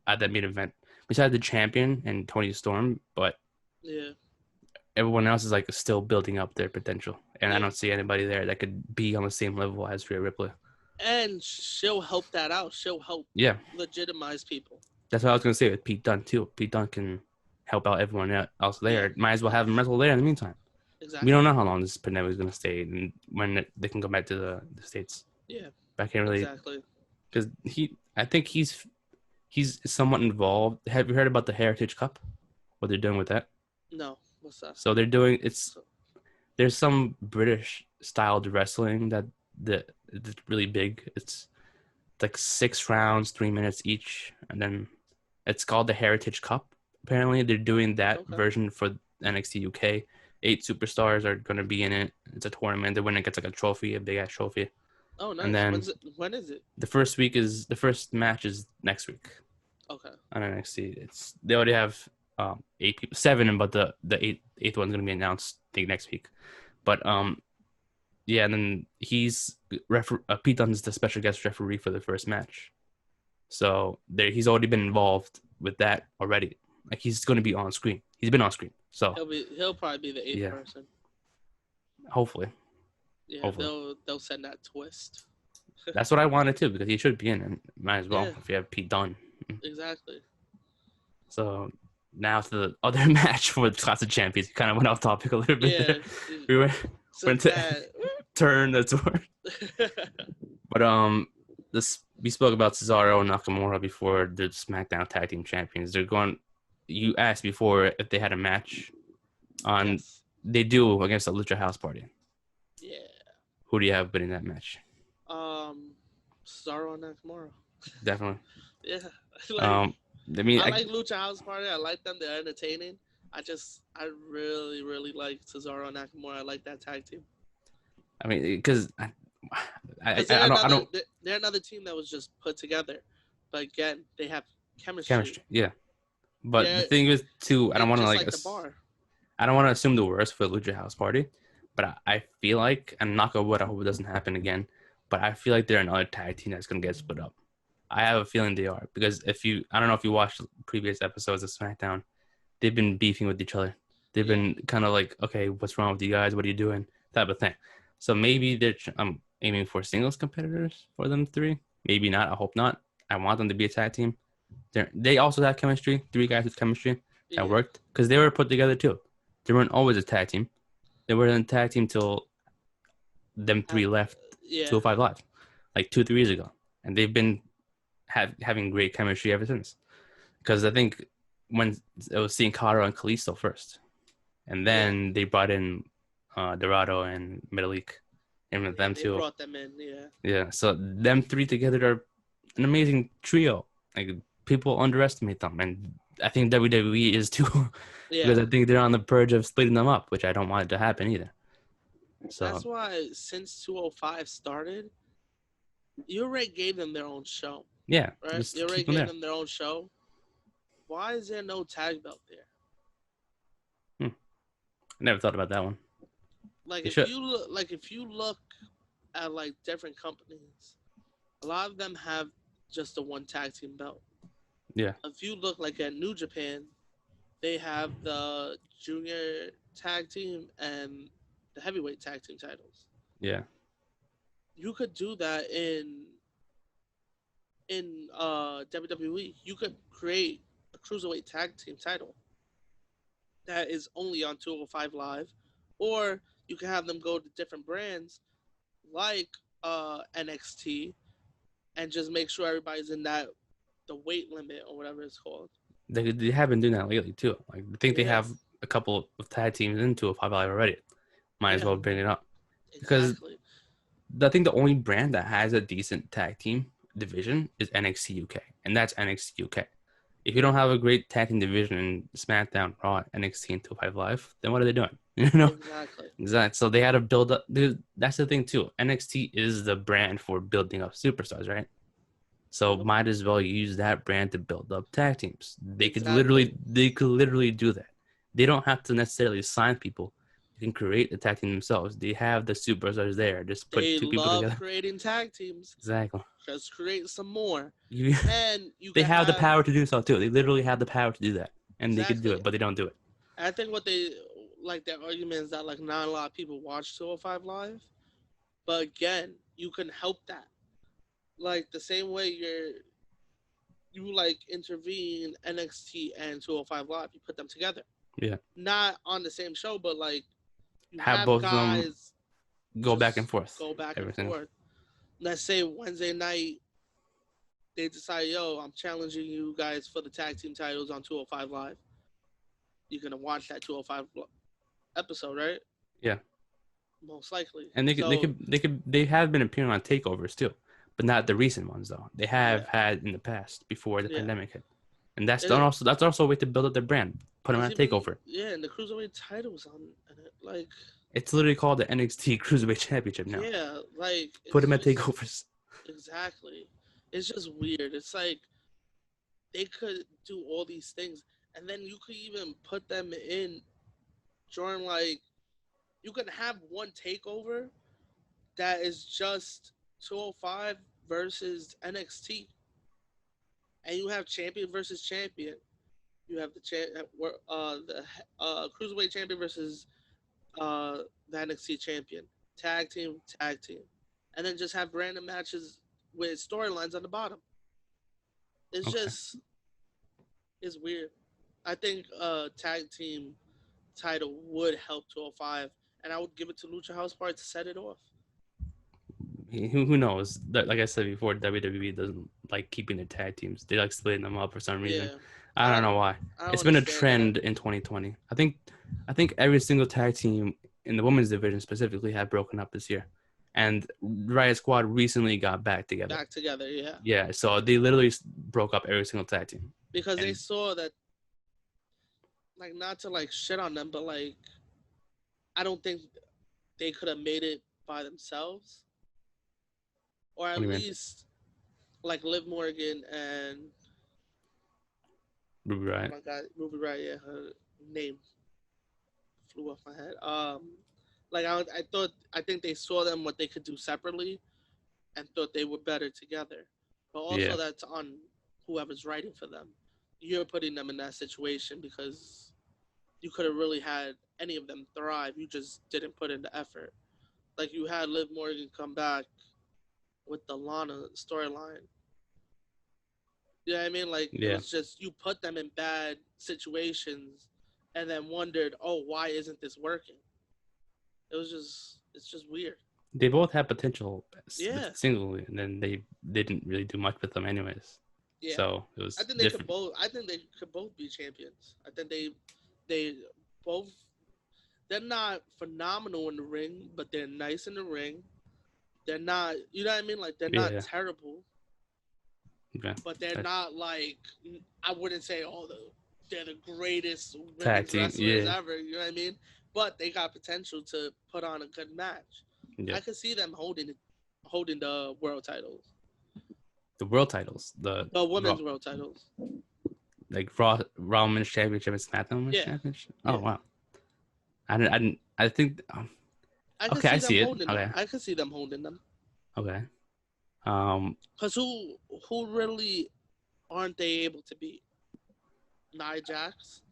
at that main event besides the champion and Tony Storm, but Yeah. everyone else is like still building up their potential, and I Yeah. don't see anybody there that could be on the same level as Rhea Ripley. And she'll help that out. She'll help legitimize people. That's what I was gonna say with Pete Dunne too. Pete Dunne can help out everyone else there. Might as well have him wrestle there in the meantime. Exactly. We don't know how long this pandemic is gonna stay and when they can go back to the States. Yeah. But I can't really Exactly. because I think he's somewhat involved. Have you heard about the Heritage Cup? What they're doing with that? No. What's that? So they're doing there's some British styled wrestling that's really big. It's like 6 rounds, 3 minutes each, and then it's called the Heritage Cup. Apparently, they're doing that version for NXT UK. 8 superstars are going to be in it. It's a tournament. The winner gets like a trophy, a big ass trophy. Oh, nice. And then when is it? The first match is next week. Okay. On NXT, they already have 8 people, 7, but the eighth one's going to be announced I think next week. But yeah, and then Pete Dunne's the special guest referee for the first match. So he's already been involved with that already. Like he's going to be on screen. He's been on screen. So he'll probably be the 8th person. Hopefully. Yeah, hopefully. they'll send that twist. That's what I wanted too, because he should be in it. Might as well if you have Pete Dunne. Exactly. So now to the other match for the Class of Champions. We kind of went off topic a little bit there. We went to turn the tour. But we spoke about Cesaro and Nakamura before the SmackDown Tag Team Champions. You asked before if they had a match on. Yes. They do against the Lucha House Party. Yeah. Who do you have winning that match? Cesaro and Nakamura. Definitely. Yeah. I like Lucha House Party. I like them. They're entertaining. I really, really like Cesaro and Nakamura. I like that tag team. I mean, because they're another team that was just put together, but again, they have chemistry. Yeah. But the thing is, too, I don't want to I don't want to assume the worst for the Lucha House Party, but I feel like, and knock on wood, I hope it doesn't happen again. But I feel like they're another tag team that's gonna get split up. I have a feeling they are because I don't know if you watched previous episodes of SmackDown, they've been beefing with each other. They've been kind of like, okay, what's wrong with you guys? What are you doing? Type of thing. So maybe I'm aiming for singles competitors for them 3. Maybe not. I hope not. I want them to be a tag team. They also have chemistry. 3 guys with chemistry that worked because they were put together too. They weren't always a tag team. They were in a tag team till them 3 left 205 Live, like 2-3 years ago, and they've been having great chemistry ever since. Because I think when it was Sin Cara and Kalisto first, and then they brought in Dorado and Metalik, and with them they too. Brought them in, Yeah. So them 3 together are an amazing trio. Like people underestimate them, and I think WWE is too, because I think they're on the verge of splitting them up, which I don't want it to happen either. So That's why since 205 started, you already gave them their own show, yeah, right? just You already keep them gave there. them their own show. Why is there no tag belt there? Hmm. I never thought about that one. Like They if should. you look, at like different companies, a lot of them have just the one tag team belt. Yeah, If you look like at New Japan, they have the junior tag team and the heavyweight tag team titles. yeah. You could do that in WWE. You could create a cruiserweight tag team title that is only on 205 Live, or you can have them go to different brands like NXT and just make sure everybody's in that the weight limit or whatever it's called. They have been doing that lately too. Like I think they Yeah, have a couple of tag teams into a 5 Live already. Might as yeah, well bring it up because exactly. I think the only brand that has a decent tag team division is NXT UK, and that's NXT UK. If you don't have a great tag team division in SmackDown, Raw, NXT, and 205 Live, then what are they doing? You know, Exactly. exactly. So they had to build up. That's the thing too. NXT is the brand for building up superstars, right? So Yep. might as well use that brand to build up tag teams. Exactly. They could literally do that. They don't have to necessarily sign people. They can create the tag team themselves. They have the superstars there. Just put They two people love together. creating tag teams. Exactly. Just create some more. You, And you they can have the have power to do so too. They literally have the power to do that, and they could do exactly. it, but they don't do it. I think what they like their argument is that like not a lot of people watch 205 Live. But again, you can help that. Like the same way you like intervene NXT and 205 Live, you put them together. Yeah. Not on the same show, but like you Have have both of them guys go back and just forth. go back and Everything. forth. Let's say Wednesday night they decide, yo, I'm challenging you guys for the tag team titles on 205 Live. You're gonna watch that 205 episode, right? Yeah. Most likely. And So they have been appearing on takeovers too, but not the recent ones though. They have yeah, had in the past before the yeah. pandemic hit, and that's And also a way to build up their brand. Put them on there's a even takeover. and the cruiserweight titles on it. Like It's literally called the NXT Cruiserweight Championship now. yeah, like Put it's them at just takeovers. exactly. It's just weird. It's like they could do all these things, and then you could even put them in during like you can have one takeover that is just 205 versus NXT, and you have champion versus champion. You have the cruiserweight champion versus the NXT champion, tag team, and then just have random matches with storylines on the bottom. It's Okay. just it's weird. I think tag team title would help 205, and I would give it to Lucha House Party to set it off. Who knows? Like I said before, WWE doesn't like keeping their tag teams. They like splitting them up for some reason. Yeah, I don't know why. I don't It's been a understand that. trend in 2020. I think every single tag team in the women's division specifically have broken up this year, and Riot Squad recently got back together. Back together, yeah, Yeah, so they literally broke up every single tag team. because they And saw that, like, not to like shit on them, but like, I don't think they could have made it by themselves, or what at do you mean, least like Liv Morgan and Ruby oh Riot? my god, Ruby Riot, yeah, her name flew off my head. Like I think they saw them what they could do separately, and thought they were better together. But also Yeah, that's on whoever's writing for them. You're putting them in that situation because you could have really had any of them thrive. You just didn't put in the effort. Like you had Liv Morgan come back with the Lana storyline. You know what I mean? Like it yeah. was just you put them in bad situations and then wondered, oh, why isn't this working? It's just weird. They both had potential Yeah, singly, and then they didn't really do much with them anyways. yeah. So it I was think they could different. both. I think they could both be champions. I think they both. They're not phenomenal in the ring, but they're nice in the ring. They're not. You know what I mean? Like they're not Yeah, terrible, yeah. but they're That not like I wouldn't say they're the greatest tag women's team, wrestlers yeah. ever. You know what I mean? but they got potential to put on a good match. Yeah. I could see them holding the world titles, The world titles, the women's Raw, world titles. like Raw Women's Championship and SmackDown Women's Yeah. Championship. Oh Yeah. wow. I think. I could Okay, I see see them it. holding Okay. them. I could see them holding them. Okay. Cause who really aren't they able to beat? Nia Jax.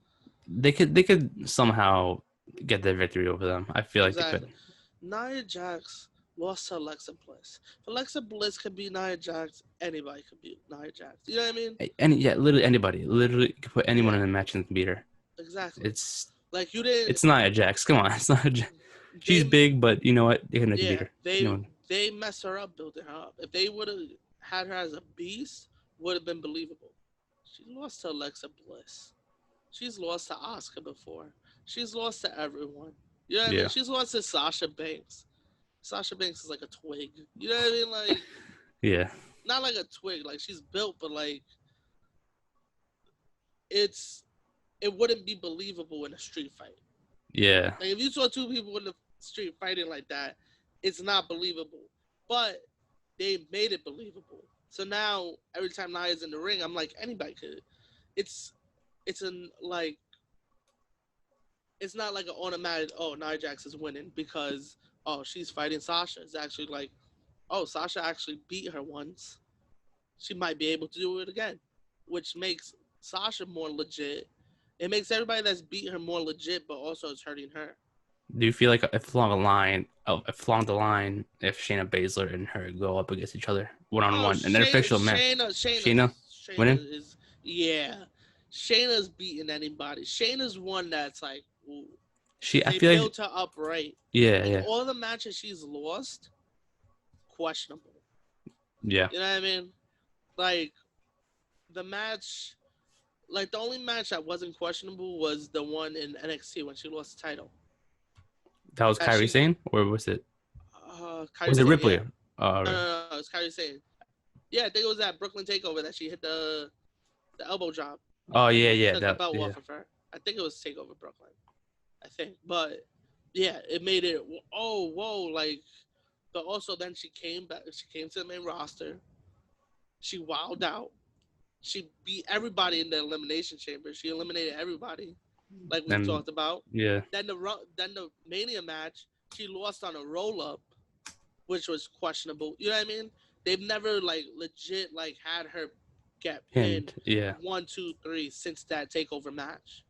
They could somehow get their victory over them. I feel like they could. Nia Jax lost to Alexa Bliss. If Alexa Bliss could beat Nia Jax, anybody could beat Nia Jax. You know what I mean? Literally anybody. Literally, you could put anyone Yeah. in a match and beat her. Exactly. It's like you didn't. It's Nia Jax. Come on, it's not. She's big, but you know what? They're gonna beat her. They messed her up, building her up. If they would have had her as a beast, would have been believable. She lost to Alexa Bliss. She's lost to Asuka before. She's lost to everyone. You know what I mean? She's lost to Sasha Banks. Sasha Banks is like a twig. You know what I mean? Like, yeah. Not like a twig. Like, she's built, but like, it wouldn't be believable in a street fight. Yeah. Like, if you saw two people in the street fighting like that, it's not believable. But they made it believable. So now, every time Nia's in the ring, I'm like, anybody could. It's not like an automatic, oh, Nia Jax is winning because, oh, she's fighting Sasha. It's actually like, oh, Sasha actually beat her once. She might be able to do it again, which makes Sasha more legit. It makes everybody that's beat her more legit, but also it's hurting her. Do you feel like if along the line, if Shayna Baszler and her go up against each other one-on-one in an official match, Shayna winning? Shayna's beating anybody. Shayna's one that's like, ooh, I feel built her up right. Yeah. All the matches she's lost, questionable. Yeah. You know what I mean? Like, the match, like, the only match that wasn't questionable was the one in NXT when she lost the title. That was Kairi Sane? Or was it? Was it Ripley? Yeah. No, it was Kairi Sane. Yeah, I think it was that Brooklyn Takeover that she hit the elbow drop. Oh, yeah. Took the belt off of her. I think it was Takeover Brooklyn. I think. But, yeah, it made it, oh, whoa, like, but also then she came back. She came to the main roster. She wowed out. She beat everybody in the Elimination Chamber. She eliminated everybody, like we talked about. Yeah. Then the Mania match, she lost on a roll-up, which was questionable. You know what I mean? They've never, like, legit, like, had her get pinned 1, 2, 3 since that Takeover match.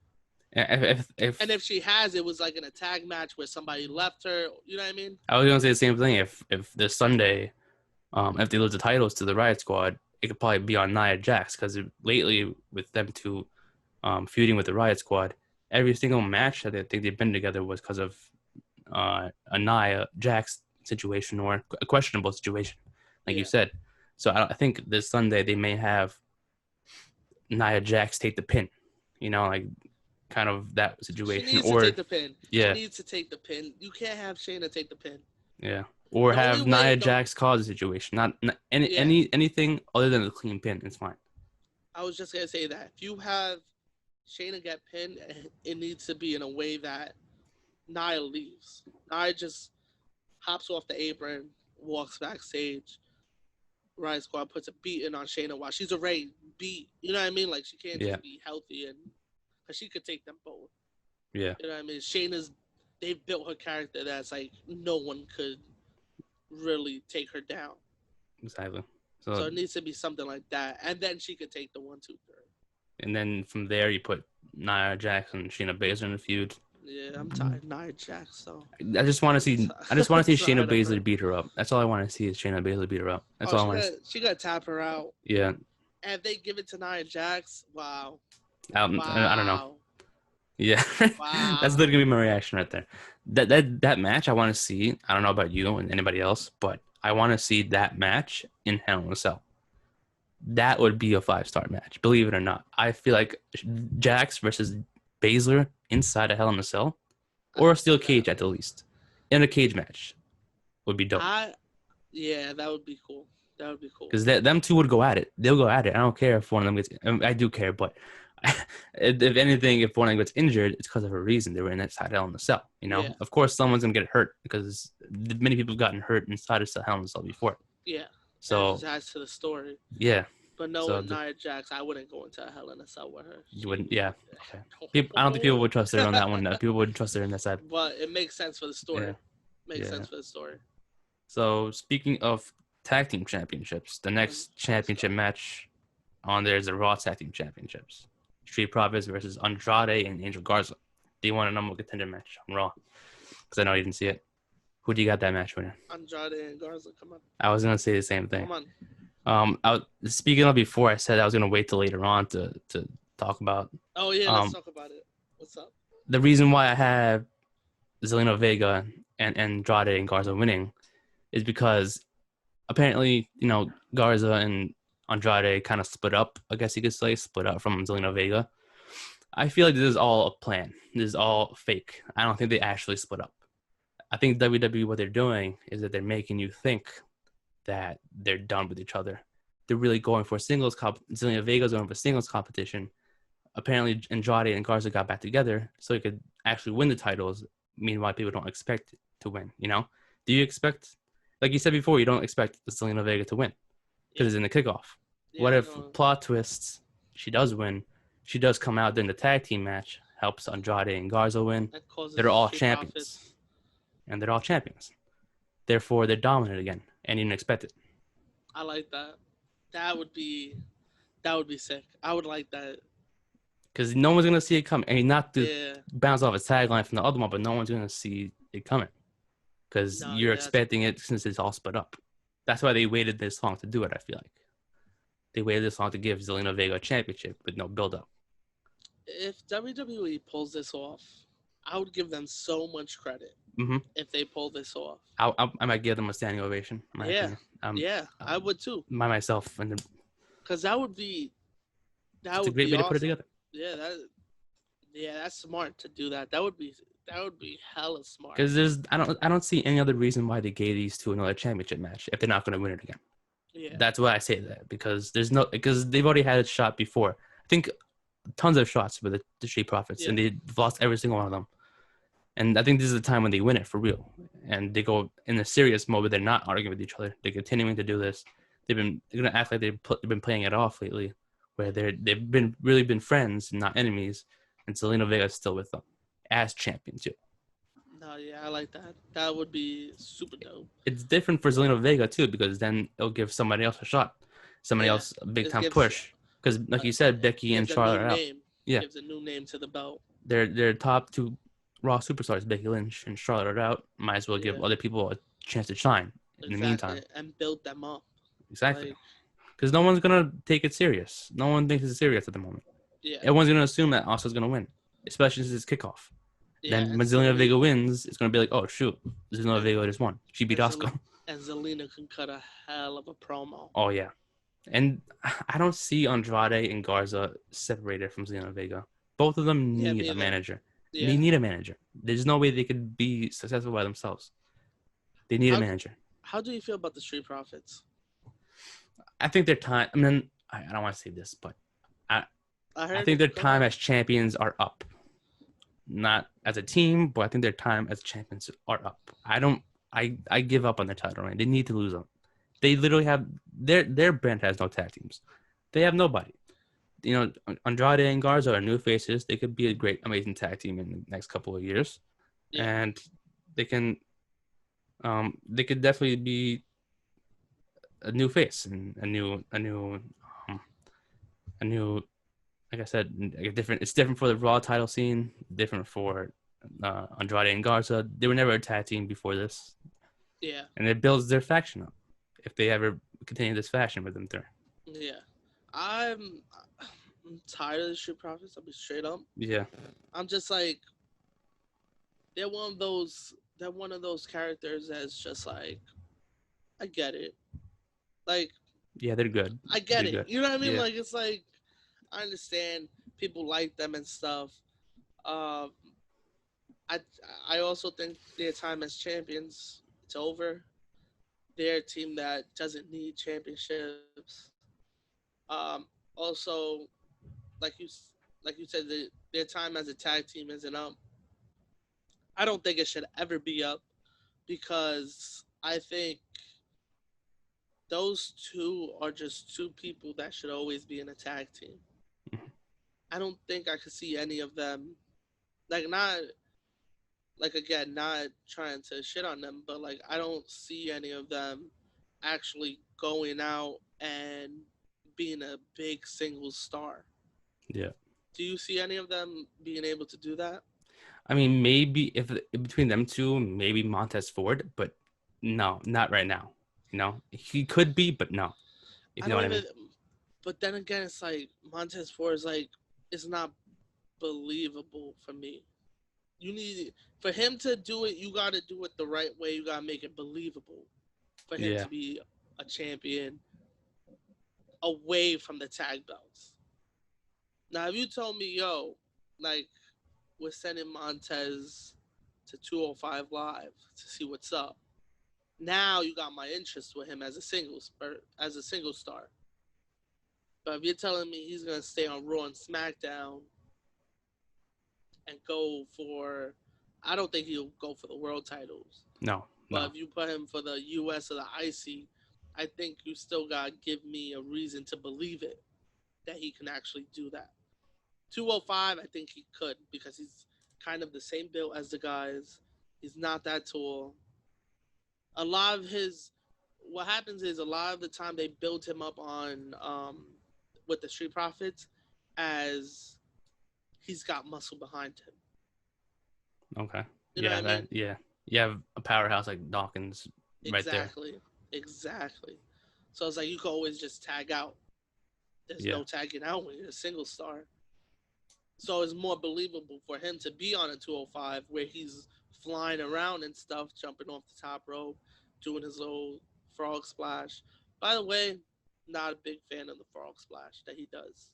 If she has, it was like in a tag match where somebody left her. You know what I mean? I was gonna say the same thing. If this Sunday, if they lose the titles to the Riot Squad, it could probably be on Nia Jax, because lately with them two feuding with the Riot Squad, every single match that they think they've been together was because of a Nia Jax situation or a questionable situation, like you said. So I think this Sunday they may have Nia Jax take the pin, you know, like kind of that situation. She needs to take the pin. Yeah. She needs to take the pin. You can't have Shayna take the pin. Yeah. Or have Nia Jax cause a situation. Not anything other than a clean pin. It's fine. I was just going to say that. If you have Shayna get pinned, it needs to be in a way that Nia leaves. Nia just hops off the apron, walks backstage. Riot Squad puts a beating on Shayna while she's already beat. You know what I mean? Like, she can't just be healthy, and because she could take them both. Yeah. You know what I mean? They've built her character that's like no one could really take her down. Exactly. So it needs to be something like that, and then she could take the 1, 2, 3. And then from there, you put Nia Jax and Shayna Baszler in the feud. Yeah, I'm tired of Nia Jax. So I just want to see Shayna Baszler beat her up. That's all I want to see is Shayna Baszler beat her up. That's all I want to see. She got to tap her out. Yeah. And they give it to Nia Jax. Wow. I don't know. Yeah. Wow. That's literally gonna be my reaction right there. That match I want to see. I don't know about you and anybody else, but I want to see that match in Hell in a Cell. That would be a 5-star match, believe it or not. I feel like Jax versus Baszler inside a Hell in a Cell, or a steel cage at the least, in a cage match, would be dope. That would be cool. That would be cool. Because them two would go at it. They'll go at it. I don't care if one of them gets. I do care, but if anything, if one of them gets injured, it's because of a reason. They were inside Hell in a Cell. Yeah. Of course, someone's gonna get hurt because many people have gotten hurt inside of Hell in a Cell before. Yeah. So it just adds to the story. yeah, But knowing Nia Jax, I wouldn't go into a Hell in a Cell with her. You wouldn't, yeah. Okay. I don't think people would trust her on that one. People wouldn't trust her in that side. But it makes sense for the story. Yeah. Makes sense for the story. So speaking of tag team championships, the next championship match on there is the Raw Tag Team Championships. Street Profits versus Andrade and Angel Garza. They won a number one contender match on Raw. Because I know you didn't see it. Who do you got that match winner? Andrade and Garza, come on. I was gonna say the same thing. Come on. Speaking of before, I said I was gonna wait till later on to talk about. Oh yeah, let's talk about it. What's up? The reason why I have Zelina Vega and Andrade and Garza winning is because apparently, Garza and Andrade kind of split up, I guess you could say, split up from Zelina Vega. I feel like this is all a plan. This is all fake. I don't think they actually split up. I think WWE, what they're doing is that they're making you think that they're done with each other. They're really going for singles. Zelina Vega's going for singles competition. Apparently, Andrade and Garza got back together so he could actually win the titles. Meanwhile, people don't expect to win. Do you expect, like you said before, you don't expect Zelina Vega to win because it's in the kickoff. What if plot twists? She does win. She does come out during the tag team match, helps Andrade and Garza win. They're all champions. And they're all champions. Therefore, they're dominant again, and you didn't expect it. I like that. That would be sick. I would like that. Because no one's gonna see it coming. I mean, not to bounce off a tagline from the other one, but no one's gonna see it coming. Because you're expecting it since it's all split up. That's why they waited this long to do it. I feel like they waited this long to give Zelina Vega a championship with no build-up. If WWE pulls this off, I would give them so much credit. If they pull this off, I might give them a standing ovation. I would too. By myself, because that would be a great way to put it together. Yeah, that's smart to do that. That would be hella smart. Because I don't see any other reason why they gave these two another championship match if they're not going to win it again. Yeah, that's why I say that because because they've already had a shot before. I think tons of shots with the Street Profits, and they've lost every single one of them. And I think this is the time when they win it for real. And they go in a serious mode where they're not arguing with each other. They're continuing to do this. They're going to act like they've been playing it off lately, where they've been really been friends, not enemies. And Zelina Vega is still with them as champion too. No, yeah, I like that. That would be super dope. It's different for Zelina Vega too, because then it'll give somebody else a shot, somebody else a big time push. Because like you said, Becky and Charlotte are out. Gives a new name to the belt. They're top two Raw superstars, Becky Lynch and Charlotte are out. Might as well give other people a chance to shine in the meantime. And build them up. Exactly. Because no one's going to take it serious. No one thinks it's serious at the moment. Yeah. Everyone's going to assume that Asuka's going to win, especially since it's kickoff. Then when Zelina Vega wins, it's going to be like, oh, shoot, Zelina Vega just won. She beat Asuka. And Zelina can cut a hell of a promo. Oh, yeah. And I don't see Andrade and Garza separated from Zelina Vega. Both of them need a manager. Yeah. They need a manager. There's no way they could be successful by themselves. They need a manager. How do you feel about the Street Profits? I think their time. I mean, I don't want to say this, but I think their time as champions are up. Not as a team, but I think their time as champions are up. I give up on their title reign. They need to lose them. They literally have their brand has no tag teams. They have nobody. Andrade and Garza are new faces. They could be a great, amazing tag team in the next couple of years, and they can, they could definitely be a new face and a new, like I said, different. It's different for the Raw title scene. Different for Andrade and Garza. They were never a tag team before this. Yeah, and it builds their faction up if they ever continue this fashion with them there. Yeah, I'm tired of the Street Profits. I'll be straight up. Yeah. I'm just like, they're one of those characters that's just like, I get it. Like, yeah, they're good. I get they're it. Good. You know what I mean? Yeah. Like, it's like, I understand people like them and stuff. I also think their time as champions, it's over. They're a team that doesn't need championships. Also, like like you said, their time as a tag team isn't up. I don't think it should ever be up because I think those two are just two people that should always be in a tag team. I don't think I could see any of them, like, not, like, again, not trying to shit on them, but like I don't see any of them actually going out and being a big single star. Yeah. Do you see any of them being able to do that? I mean, maybe if between them two, maybe Montez Ford, but no, not right now. He could be, but no. If I you know don't what I even. mean. But then again, it's like Montez Ford is like, it's not believable for me. You need for him to do it. You got to do it the right way. You got to make it believable for him Yeah. to be a champion away from the tag belts. Now, if you told me, yo, like, we're sending Montez to 205 Live to see what's up. Now you got my interest with him as a single star. But if you're telling me he's gonna stay on Raw and SmackDown and go for, I don't think he'll go for the world titles. No. But No. if you put him for the U.S. or the IC, I think you still gotta give me a reason to believe it that he can actually do that. 205, I think he could because he's kind of the same build as the guys. He's not that tall. A lot of his, what happens is a lot of the time they build him up on with the Street Profits as he's got muscle behind him. Okay. You know Yeah. what I mean? Yeah. You have a powerhouse like Dawkins right there. Exactly. So it's like you can always just tag out. There's Yeah. no tagging out when you're a single star. So it's more believable for him to be on a 205 where he's flying around and stuff, jumping off the top rope, doing his little frog splash. By the way, not a big fan of the frog splash that he does.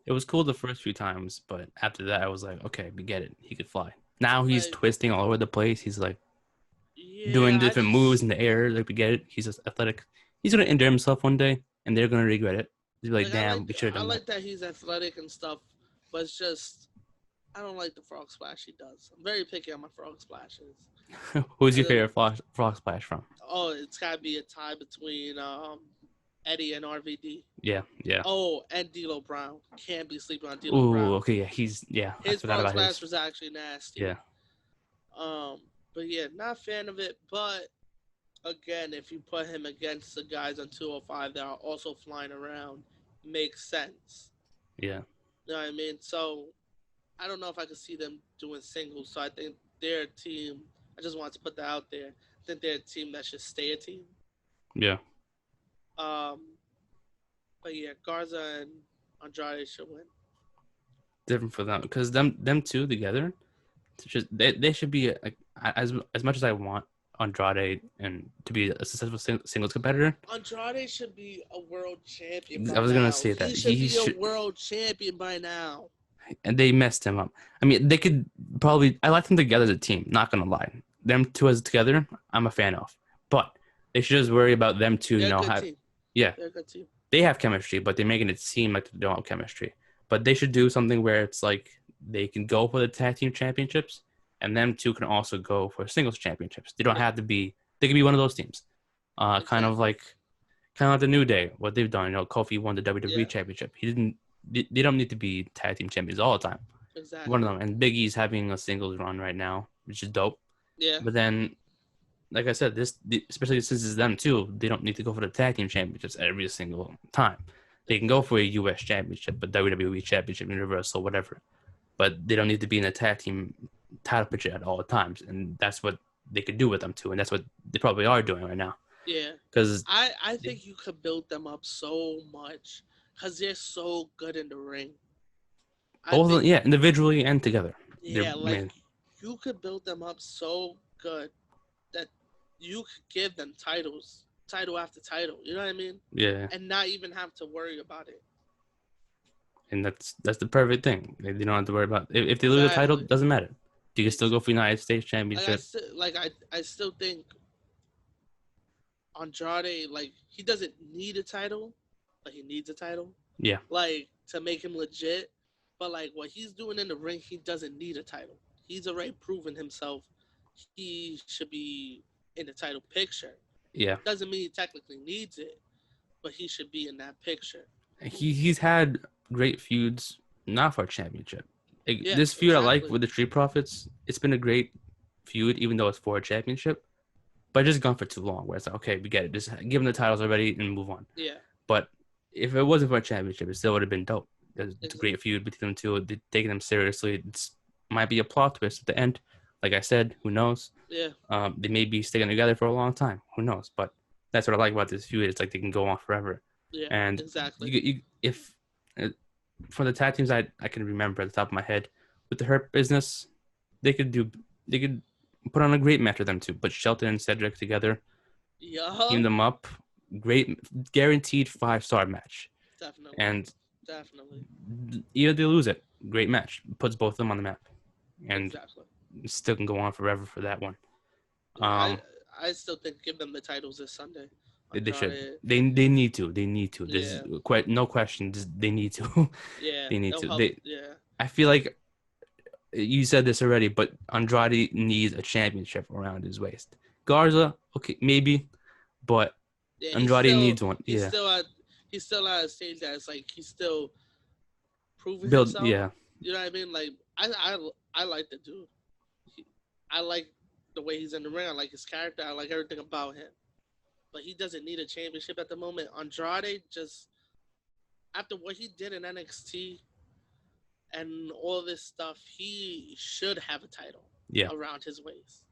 It was cool the first few times, but after that, I was like, okay, we get it. He could fly. Now he's Like, twisting all over the place. He's like doing yeah, different moves in the air. Like we get it. He's just athletic. He's gonna injure himself one day, and they're gonna regret it. They'll be like, like I damn, like we should have I done that. like that he's athletic and stuff, but it's just I don't like the frog splash he does. I'm very picky on my frog splashes. Who's your And then, favorite frog splash from? oh, it's gotta be a tie between Eddie and RVD. Yeah, yeah. Oh, and D'Lo Brown. Can't be sleeping on D'Lo Ooh, Brown. okay, yeah. I His forgot frog about splash his. was actually nasty. Yeah, Um, but yeah, not a fan of it. But again, if you put him against the guys on 205 that are also flying around, makes sense. yeah. You know what I mean? So I don't know if I could see them doing singles. So I think their team. I just wanted to put that out there. I think they're a team that should stay a team. Yeah. Um, but yeah, Garza and Andrade should win. Different for them because them two together, they should be like as much as I want Andrade and to be a successful singles competitor. Andrade should be a world champion by I was now. gonna say that He should be a world champion by now. and they messed him up. I mean, they could probably. I like them together as a team. Not gonna lie, them two as together, I'm a fan of. But they should just worry about them two. They're a good team. Yeah, They're a good team. they have chemistry, but they're making it seem like they don't have chemistry. But they should do something where it's like they can go for the tag team championships, and them two can also go for singles championships. They don't have to be. They can be one of those teams. Exactly. Kind of like the New Day, what they've done. Kofi won the WWE Yeah. championship. He didn't. They don't need to be tag team champions all the time. Exactly. One of them, and Big E's having a singles run right now, which is dope. Yeah. But then, like I said, especially since it's them too, they don't need to go for the tag team championships every single time. They can go for a U.S. championship, a WWE championship, Universal, whatever. But they don't need to be in a tag team title picture at all times, and that's what they could do with them too, and that's what they probably are doing right now. Yeah. Because I think you could build them up so much because they're so good in the ring. both, of them, yeah, individually and together. Yeah, like you could build them up so good that you could give them titles, title after title. You know what I mean? Yeah. And not even have to worry about it. And that's the perfect thing. They don't have to worry about if they lose the title. It doesn't matter. You can still go for United States Championship. I still think Andrade, like, he doesn't need a title, but he needs a title. Yeah. Like, to make him legit. But like what he's doing in the ring, he doesn't need a title. He's already proven himself. He should be in the title picture. Yeah. Doesn't mean he technically needs it, but he should be in that picture. He's had great feuds, not for a championship. Yeah, This feud I like exactly. with the Street Profits. It's been a great feud, even though it's for a championship. But it's just gone for too long. Where it's like, okay, we get it. Just give them the titles already and move on. Yeah, But if it wasn't for a championship, it still would have been dope. It's a exactly. great feud between them two. They're taking them seriously. It might be a plot twist at the end. Like I said, who knows? Yeah, They may be sticking together for a long time. Who knows? But that's what I like about this feud. It's like they can go on forever. yeah, And exactly. if for the tag teams I can remember at the top of my head with the Hurt Business, they could put on a great match with them too. But Shelton and Cedric together, Yeah, team them up, great guaranteed 5-star match. definitely, And definitely, either they lose it, great match, puts both of them on the map, and exactly. still can go on forever for that one. Yeah, Um, I still think give them the titles this Sunday. they should. Andrade. They need to. They need to. There's Yeah, quite no question. They need to. yeah, They need it'll to. help. Yeah, I feel like you said this already, but Andrade needs a championship around his waist. Garza, okay, maybe, but yeah. Andrade needs one. He's Yeah, still at he's still at a stage that's like he's still proving build. himself. Yeah, You know what I mean? Like I like the dude. I like the way he's in the ring. I like his character. I like everything about him. But he doesn't need a championship at the moment. Andrade just after what he did in NXT and all this stuff, he should have a title yeah, around his waist.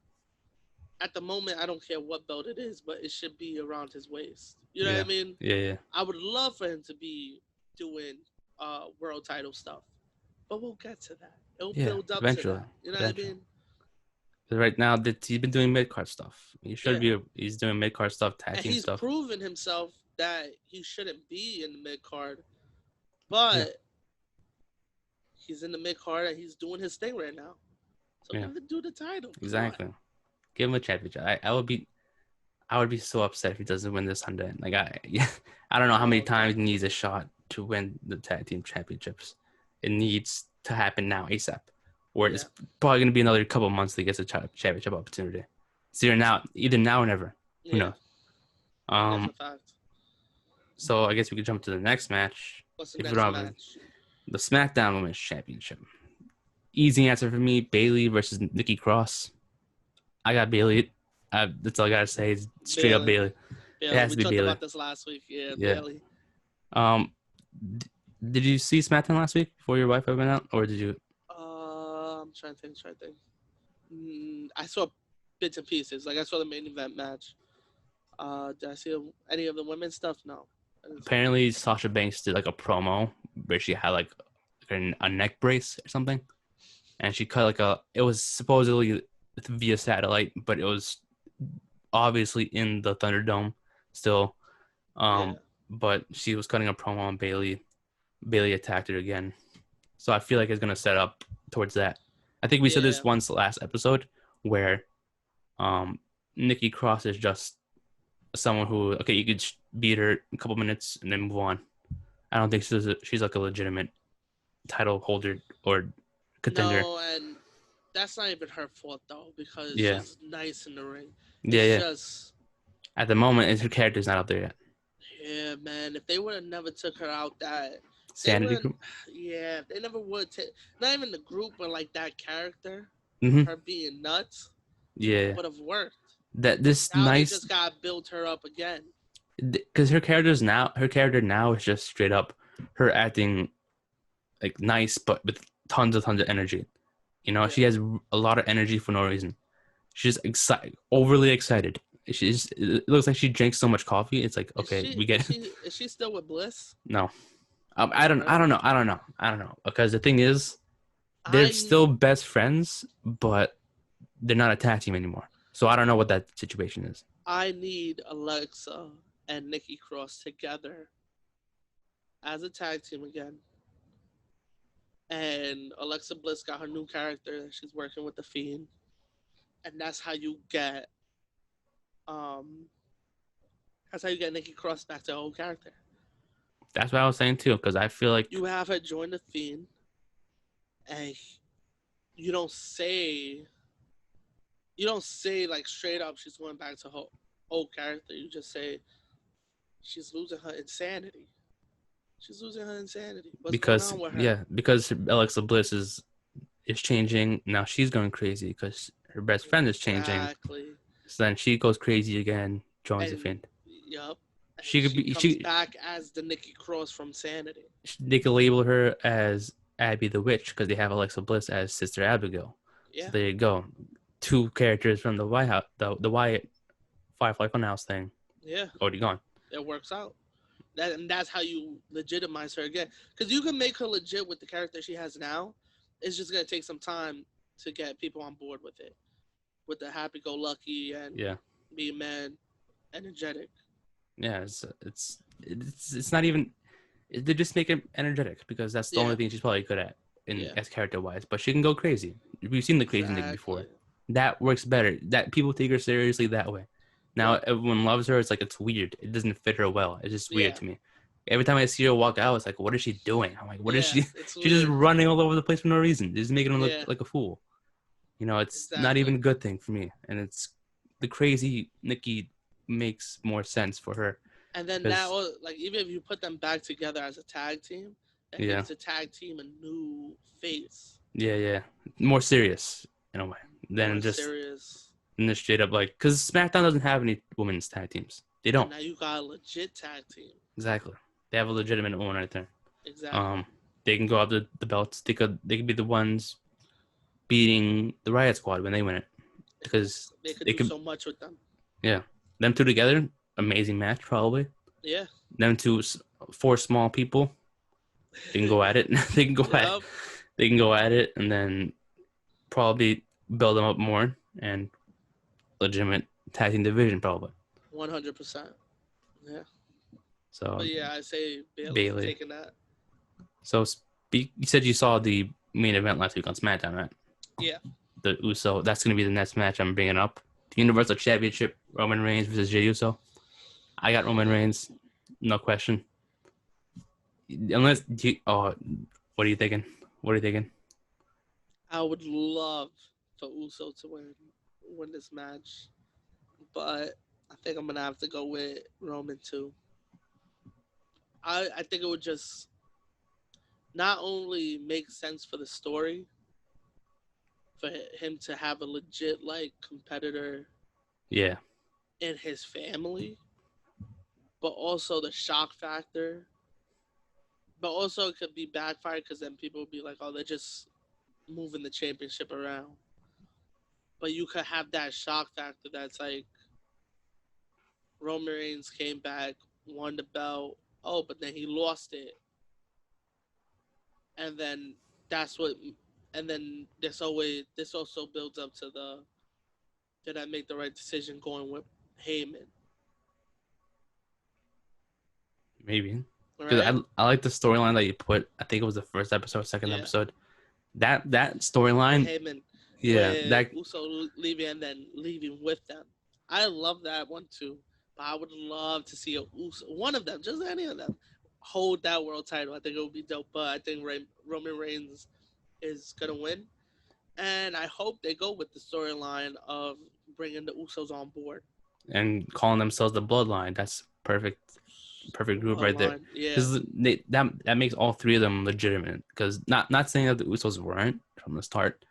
At the moment, I don't care what belt it is, but it should be around his waist. You know what yeah, I mean? yeah. I would love for him to be doing world title stuff, but we'll get to that. It'll Yeah, build up to eventually, that. You know what I eventually. mean? But right now, that he's been doing mid card stuff. He should Yeah. be. He's doing mid card stuff, tag And team he's stuff. proven himself that he shouldn't be in the mid card, Yeah, but he's in the mid card and he's doing his thing right now. So yeah, give the dude the title. Come exactly. Give him a championship. I would be so upset if he doesn't win this Sunday. Like I don't know how many on. times he needs a shot to win the tag team championships. It needs to happen now ASAP, or it's probably going to be another couple months to get a championship opportunity. It's either now or never. Who knows? That's a fact. So I guess we could jump to the next match. What's the If we next don't have match? the SmackDown Women's Championship. Easy answer for me: Bayley versus Nikki Cross. I got Bayley. That's all I gotta say. Straight up Bayley. It has We to be talked Bayley. about this last week. Yeah, Yeah. Bayley. Did you see SmackDown last week before your Wi-Fi went out, or did you? I'm trying to think. I saw bits and pieces. Like I saw the main event match. Did I see any of the women's stuff? No. Apparently, Sasha Banks did like a promo where she had like a neck brace or something, and she cut it was supposedly via satellite, but it was obviously in the Thunderdome still. Yeah. But she was cutting a promo on Bayley. Bayley attacked her again, so I feel like it's gonna set up towards that. I think we said this once last episode where Nikki Cross is just someone who you could beat her a couple minutes and then move on. I don't think she's like a legitimate title holder or contender. No, and that's not even her fault though, because Yeah. she's nice in the ring. Yeah. Just At the moment, her character's not out there yet. yeah, man. If they would have never took her out that Sanity group. Yeah, they never would take not even the group, but like that character, Mm-hmm. her being nuts, Yeah. would have worked. That this Now nice they just gotta build her up again. because her character now is just straight up her acting like nice but with tons of energy. You know, she has a lot of energy for no reason. She's overly excited. It looks like she drinks so much coffee. It's like, okay, we get it. Is she still with Bliss? No. I don't know. Because the thing is, they're still best friends, but they're not a tag team anymore. So I don't know what that situation is. I need Alexa and Nikki Cross together as a tag team again. And Alexa Bliss got her new character. She's working with the Fiend. And that's how you get Nikki Cross back to her old character. That's what I was saying too, because I feel like You have her join the Fiend, and you don't say like straight up she's going back to her old character. You just say she's losing her insanity. She's losing her insanity. What's going because on with her? because Alexa Bliss is changing now. She's going crazy because her best friend is changing. Exactly. So then she goes crazy again, joins the And Fiend. yup. And She could she be comes back as the Nikki Cross from Sanity. they could label her as Abby the Witch because they have Alexa Bliss as Sister Abigail. Yeah. So there you go. Two characters from the White House, the Wyatt Firefly Funhouse thing. Yeah. Already gone. It works out. And that's how you legitimize her again. Because you can make her legit with the character she has now. It's just gonna take some time to get people on board with it. With the happy-go-lucky and being man energetic. Yeah, it's not even. They just make it energetic because that's the only thing she's probably good at as character wise. But she can go crazy. We've seen the crazy Nick before. That works better. That people take her seriously that way. Now everyone loves her. It's like it's weird. It doesn't fit her well. It's just weird to me. Every time I see her walk out, it's like, what is she doing? I'm like, what is she? She's just running all over the place for no reason. Just making her look like a fool. You know, it's not even a good thing for me. And it's the crazy Nikki makes more sense for her. And then now, like, even if you put them back together as a tag team, it makes a tag team a new face. Yeah. More serious in a way. Than more just serious. And just straight up like, because SmackDown doesn't have any women's tag teams. They don't. And now you got a legit tag team. Exactly. They have a legitimate one right there. Exactly. They can go up the belts. They could be the ones beating the Riot Squad when they win it, because they could do so much with them. Yeah, them two together, amazing match probably. Yeah. Them two, four small people, they can go at it. They can go at it, and then probably build them up more and legitimate tag team division probably. 100%. Yeah. So. But yeah, I say Bayley taking that. So you said you saw the main event last week on SmackDown, right? Yeah. The Uso. That's going to be the next match I'm bringing up. The Universal Championship, Roman Reigns versus Jey Uso. I got Roman Reigns, no question. What are you thinking? I would love for Uso to win this match, but I think I'm gonna have to go with Roman too. I think it would just not only make sense for the story, for him to have a legit competitor, in his family, but also the shock factor. But also it could be backfired because then people would be like, oh, they're just moving the championship around. But you could have that shock factor that's like Roman Reigns came back, won the belt, but then he lost it. And then this also builds up to did I make the right decision going with Heyman? Maybe. Because right? I like the storyline that you put. I think it was the first episode, second episode. That storyline. Heyman. Yeah. That Uso leaving and then leaving with them. I love that one too. But I would love to see one of them, just any of them, hold that world title. I think it would be dope. But I think Roman Reigns is going to win. And I hope they go with the storyline of bringing the Usos on board. And calling themselves the Bloodline. That's perfect group right there. Yeah. Because that makes all three of them legitimate. Because not saying that the Usos weren't from the start.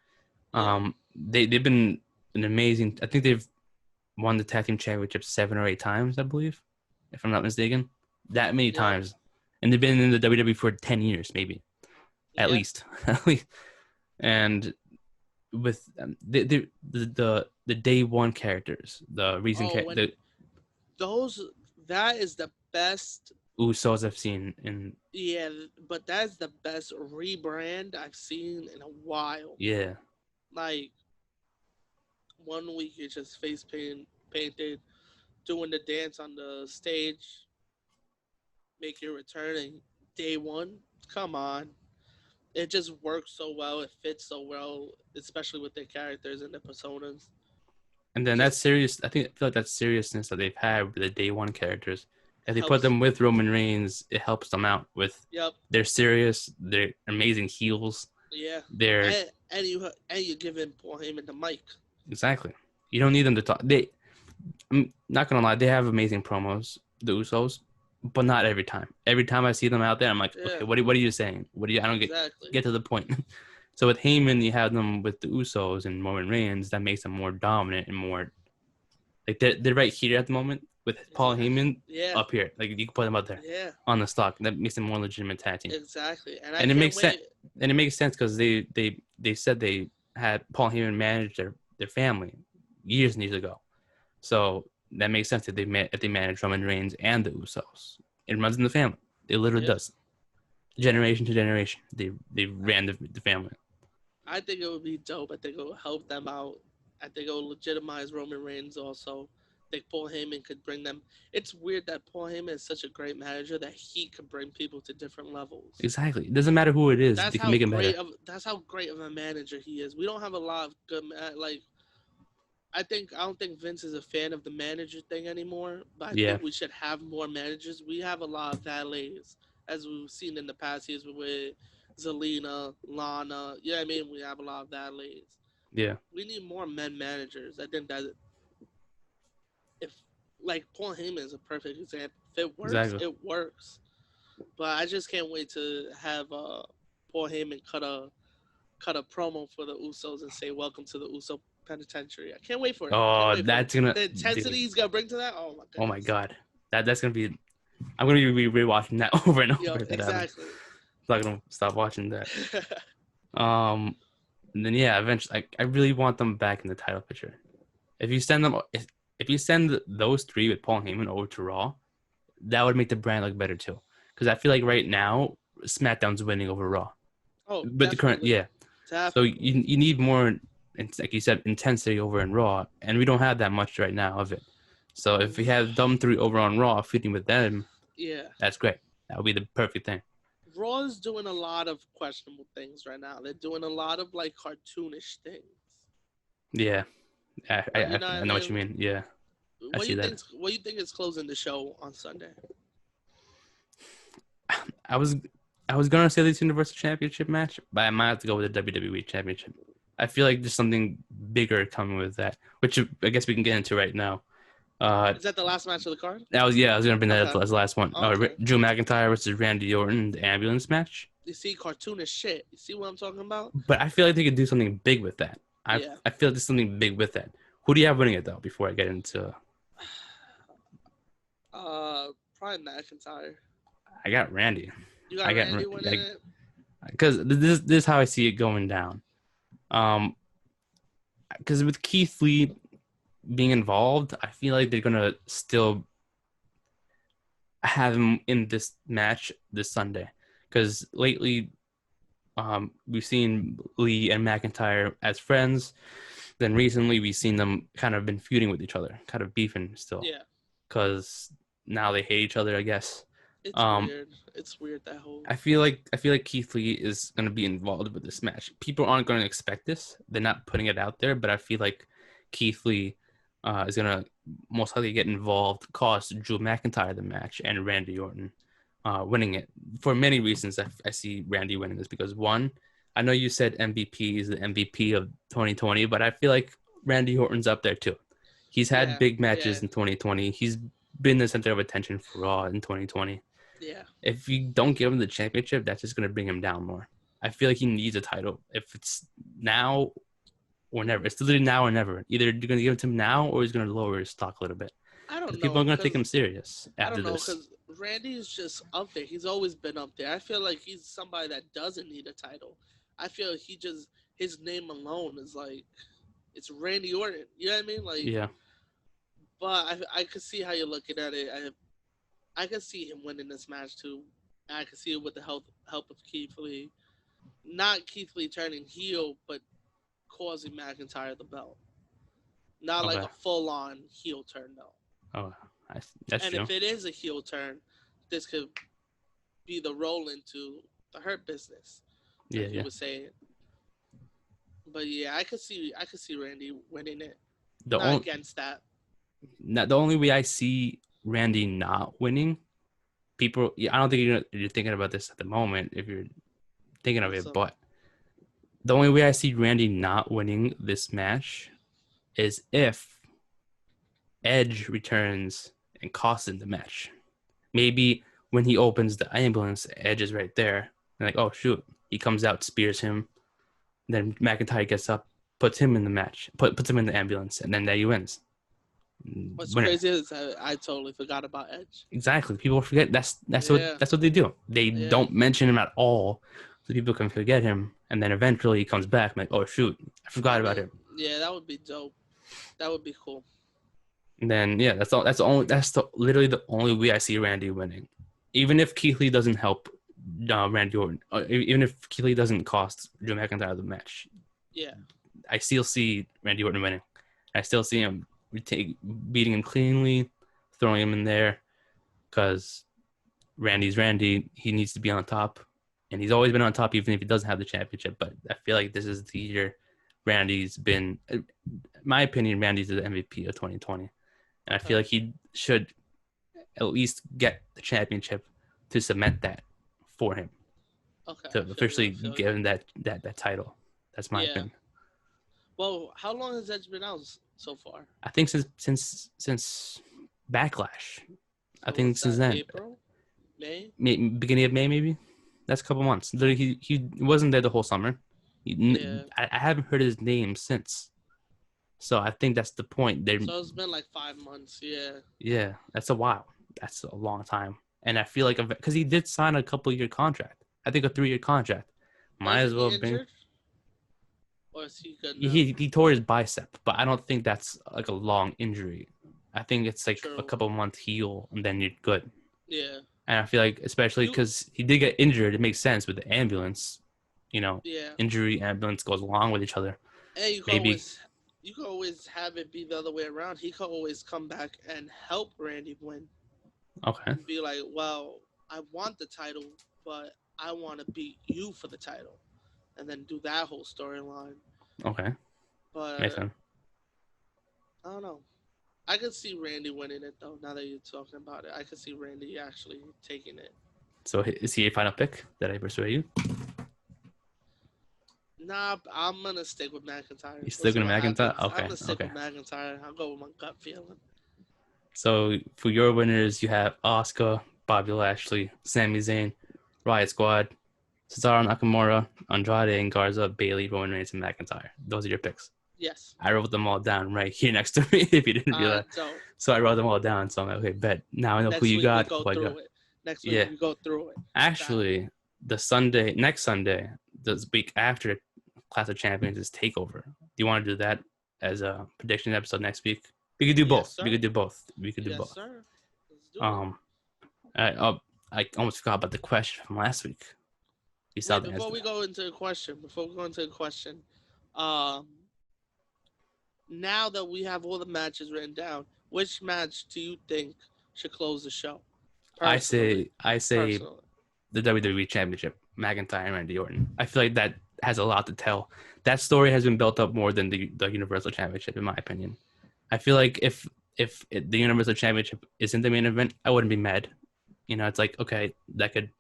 They've been an amazing. I think they've won the tag team championship 7 or 8 times, I believe, if I'm not mistaken. That many times, and they've been in the WWE for 10 years, maybe, at least. And with the day one characters, the recent that is the best Usos I've seen in. Yeah, but that's the best rebrand I've seen in a while. Yeah. Like, 1 week you're just face painted, doing the dance on the stage, make your returning day one. Come on. It just works so well. It fits so well, especially with their characters and their personas. And then I feel like that seriousness that they've had with the day one characters, if they put them with Roman Reigns, it helps them out with. Yep. They're serious. They're amazing heels. Yeah, They're and you're giving Paul Heyman the mic. exactly. You don't need them to talk. I'm not gonna lie, they have amazing promos, the Usos, but not every time. Every time I see them out there, I'm like, Yeah, okay, what are you saying? I don't exactly. get to the point. So with Heyman, you have them with the Usos and Roman Reigns. That makes them more dominant and more like they're right here at the moment with Paul Exactly. Heyman Yeah, up here. Like you can put them up there yeah, on the stock. That makes them more legitimate tag team. exactly. And I And it can't makes sense. wait. And it makes sense because they said they had Paul Heyman manage their family years and years ago. So that makes sense if they manage Roman Reigns and the Usos. It runs in the family. It literally Yeah, does. yeah. Generation to generation, they ran the family. I think it would be dope. I think it will help them out. I think it will legitimize Roman Reigns also. I think Paul Heyman could bring them. It's weird that Paul Heyman is such a great manager that he could bring people to different levels. Exactly. It doesn't matter who it is. They can make it better. That's how great of a manager he is. We don't have a lot of good like I don't think Vince is a fan of the manager thing anymore, but I Yeah, think we should have more managers. We have a lot of valets, as we've seen in the past years with Zelina, Lana. Yeah, I mean, we have a lot of valets. yeah, We need more men managers. I think that if, like, Paul Heyman is a perfect example. If it works, exactly. it works. But I just can't wait to have Paul Heyman cut a promo for the Usos and say "Welcome to the Uso Penitentiary." I can't wait for it. I can't Oh, wait for it. that's gonna, The intensity dude. he's gonna bring to that. Oh my Oh my goodness. god, that's gonna be. I'm gonna be rewatching that over and Yo, over if that happens. exactly. I'm not gonna stop watching that. Um, and then yeah, eventually, I really want them back in the title picture. If you send them, if you send those three with Paul Heyman over to Raw, that would make the brand look better too. Because I feel like right now SmackDown's winning over Raw. Oh, But the current, definitely, yeah. So definitely. you need more, like you said, intensity over in Raw, and we don't have that much right now of it. So if we have them three over on Raw feuding with them, Yeah, that's great. That would be the perfect thing. Raw is doing a lot of questionable things right now. They're doing a lot of like cartoonish things. Yeah, You know what I I know what you mean? mean. Yeah, I see that. What do you think is closing the show on Sunday? I was I was gonna say this Universal Championship match, but I might have to go with the WWE Championship. I feel like there's something bigger coming with that, which I guess we can get into right now. Is that the last match of the card? I was gonna bring that Okay. as the last one. Okay. Drew McIntyre versus Randy Orton, the ambulance match. You see cartoonish shit. You see what I'm talking about? But I feel like they could do something big with that. Yeah. I feel like there's something big with that. Who do you have winning it though? Before I get into, Probably McIntyre. I got Randy. You got I got Randy winning it. because this is how I see it going down. Because with Keith Lee being involved, I feel like they're gonna still have him in this match this Sunday. Because lately, we've seen Lee and McIntyre as friends. Then recently, we've seen them kind of been feuding with each other, kind of beefing still. Yeah. Because now they hate each other, I guess. It's weird. It's weird that whole. I feel like Keith Lee is going to be involved with this match. People aren't going to expect this. They're not putting it out there, but I feel like Keith Lee is going to most likely get involved, cost Drew McIntyre the match and Randy Orton winning it. For many reasons, I see Randy winning this because one, I know you said MVP is the MVP of 2020, but I feel like Randy Orton's up there too. He's had big matches in 2020. He's been the center of attention for Raw in 2020. Yeah. If you don't give him the championship, that's just going to bring him down more. I feel like he needs a title. If it's now or never, it's literally now or never. Either you're going to give it to him now or he's going to lower his stock a little bit. I don't know. People are going to take him serious after this. Because Randy is just up there. He's always been up there. I feel like he's somebody that doesn't need a title. I feel like his name alone is like, it's Randy Orton. You know what I mean? Like, yeah. But I could see how you're looking at it. I could see him winning this match too. I could see it with the help of Keith Lee. Not Keith Lee turning heel, but causing McIntyre the belt. Not like a full-on heel turn though. Oh, that's and true. If it is a heel turn, this could be the roll into the Hurt Business. Like you were saying. But yeah, I could see Randy winning it. Against that. The only way I see Randy not winning, I don't think you're thinking about this at the moment if you're thinking of it, but The only way I see Randy not winning this match is if Edge returns and costs him the match. Maybe when he opens the ambulance, Edge is right there. And like, oh shoot, he comes out, spears him. Then McIntyre gets up, puts him in the match, puts him in the ambulance, and then there he wins. What's Winner. crazy is I totally forgot about Edge. Exactly. People forget that's Yeah. what they do. They Yeah. don't mention him at all, so people can forget him. And then eventually he comes back, like, oh shoot, I forgot about him. Yeah, that would be dope. That would be cool. And then yeah, that's literally the only way I see Randy winning. Even if Keith Lee doesn't help Randy Orton, even if Keith Lee doesn't cost Drew McIntyre the match, Yeah, I still see Randy Orton winning. I still see him beating him cleanly, throwing him in there, because Randy's Randy. He needs to be on top, and he's always been on top, even if he doesn't have the championship. But I feel like this is the year Randy's been, in my opinion, Randy's the MVP of 2020. And I feel like he should at least get the championship to cement that for him. Okay. To officially give him that title. That's my opinion. Well, how long has Edge been out so far? I think since Backlash. So I think since then. April? May? Beginning of May, maybe? That's a couple months. Literally, he wasn't there the whole summer. I haven't heard his name since. So I think that's the point. So it's been like 5 months, yeah. Yeah, that's a while. That's a long time. And I feel like, because he did sign a couple-year contract. I think a 3-year contract. Might as well be. Or is he good now? He tore his bicep, but I don't think that's like a long injury. I think it's like a couple month heal, and then you're good. Yeah. And I feel like, especially because he did get injured, it makes sense with the ambulance. Injury, ambulance goes along with each other. Hey, you can always have it be the other way around. He could always come back and help Randy win. Okay. And be like, well, I want the title, but I want to beat you for the title. And then do that whole storyline. Okay. But makes sense. I don't know. I could see Randy winning it, though, now that you're talking about it. I could see Randy actually taking it. So is he a final pick? Did I persuade you? Nah, I'm going to stick with McIntyre. You stick with McIntyre? Okay. I'm going to stick with McIntyre. I'll go with my gut feeling. So for your winners, you have Asuka, Bobby Lashley, Sami Zayn, Riot Squad, Cesaro Nakamura, Andrade and Garza, Bayley, Roman Reigns, and McIntyre. Those are your picks. Yes. I wrote them all down right here next to me, if you didn't realize. So I wrote them all down. So I'm like, okay, bet. Now I know who you got. Next week we go through it. Actually, next Sunday, the week after Clash of Champions is TakeOver. Do you want to do that as a prediction episode next week? We could do both. We could do both. Sir. Let's do it. I almost forgot about the question from last week. Before we go into the question, now that we have all the matches written down, which match do you think should close the show? Personally. I say the WWE Championship, McIntyre and Randy Orton. I feel like that has a lot to tell. That story has been built up more than the Universal Championship, in my opinion. I feel like if the Universal Championship isn't the main event, I wouldn't be mad. It's like, okay, that could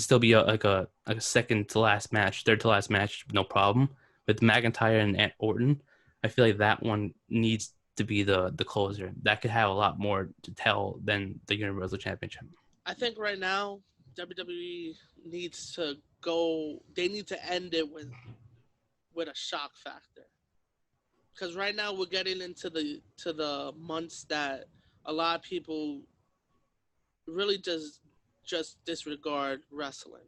still be a second to last match, third to last match, no problem. With McIntyre and Orton, I feel like that one needs to be the closer. That could have a lot more to tell than the Universal Championship. I think right now WWE needs to go. They need to end it with a shock factor. Because right now we're getting into the months that a lot of people really just disregard wrestling.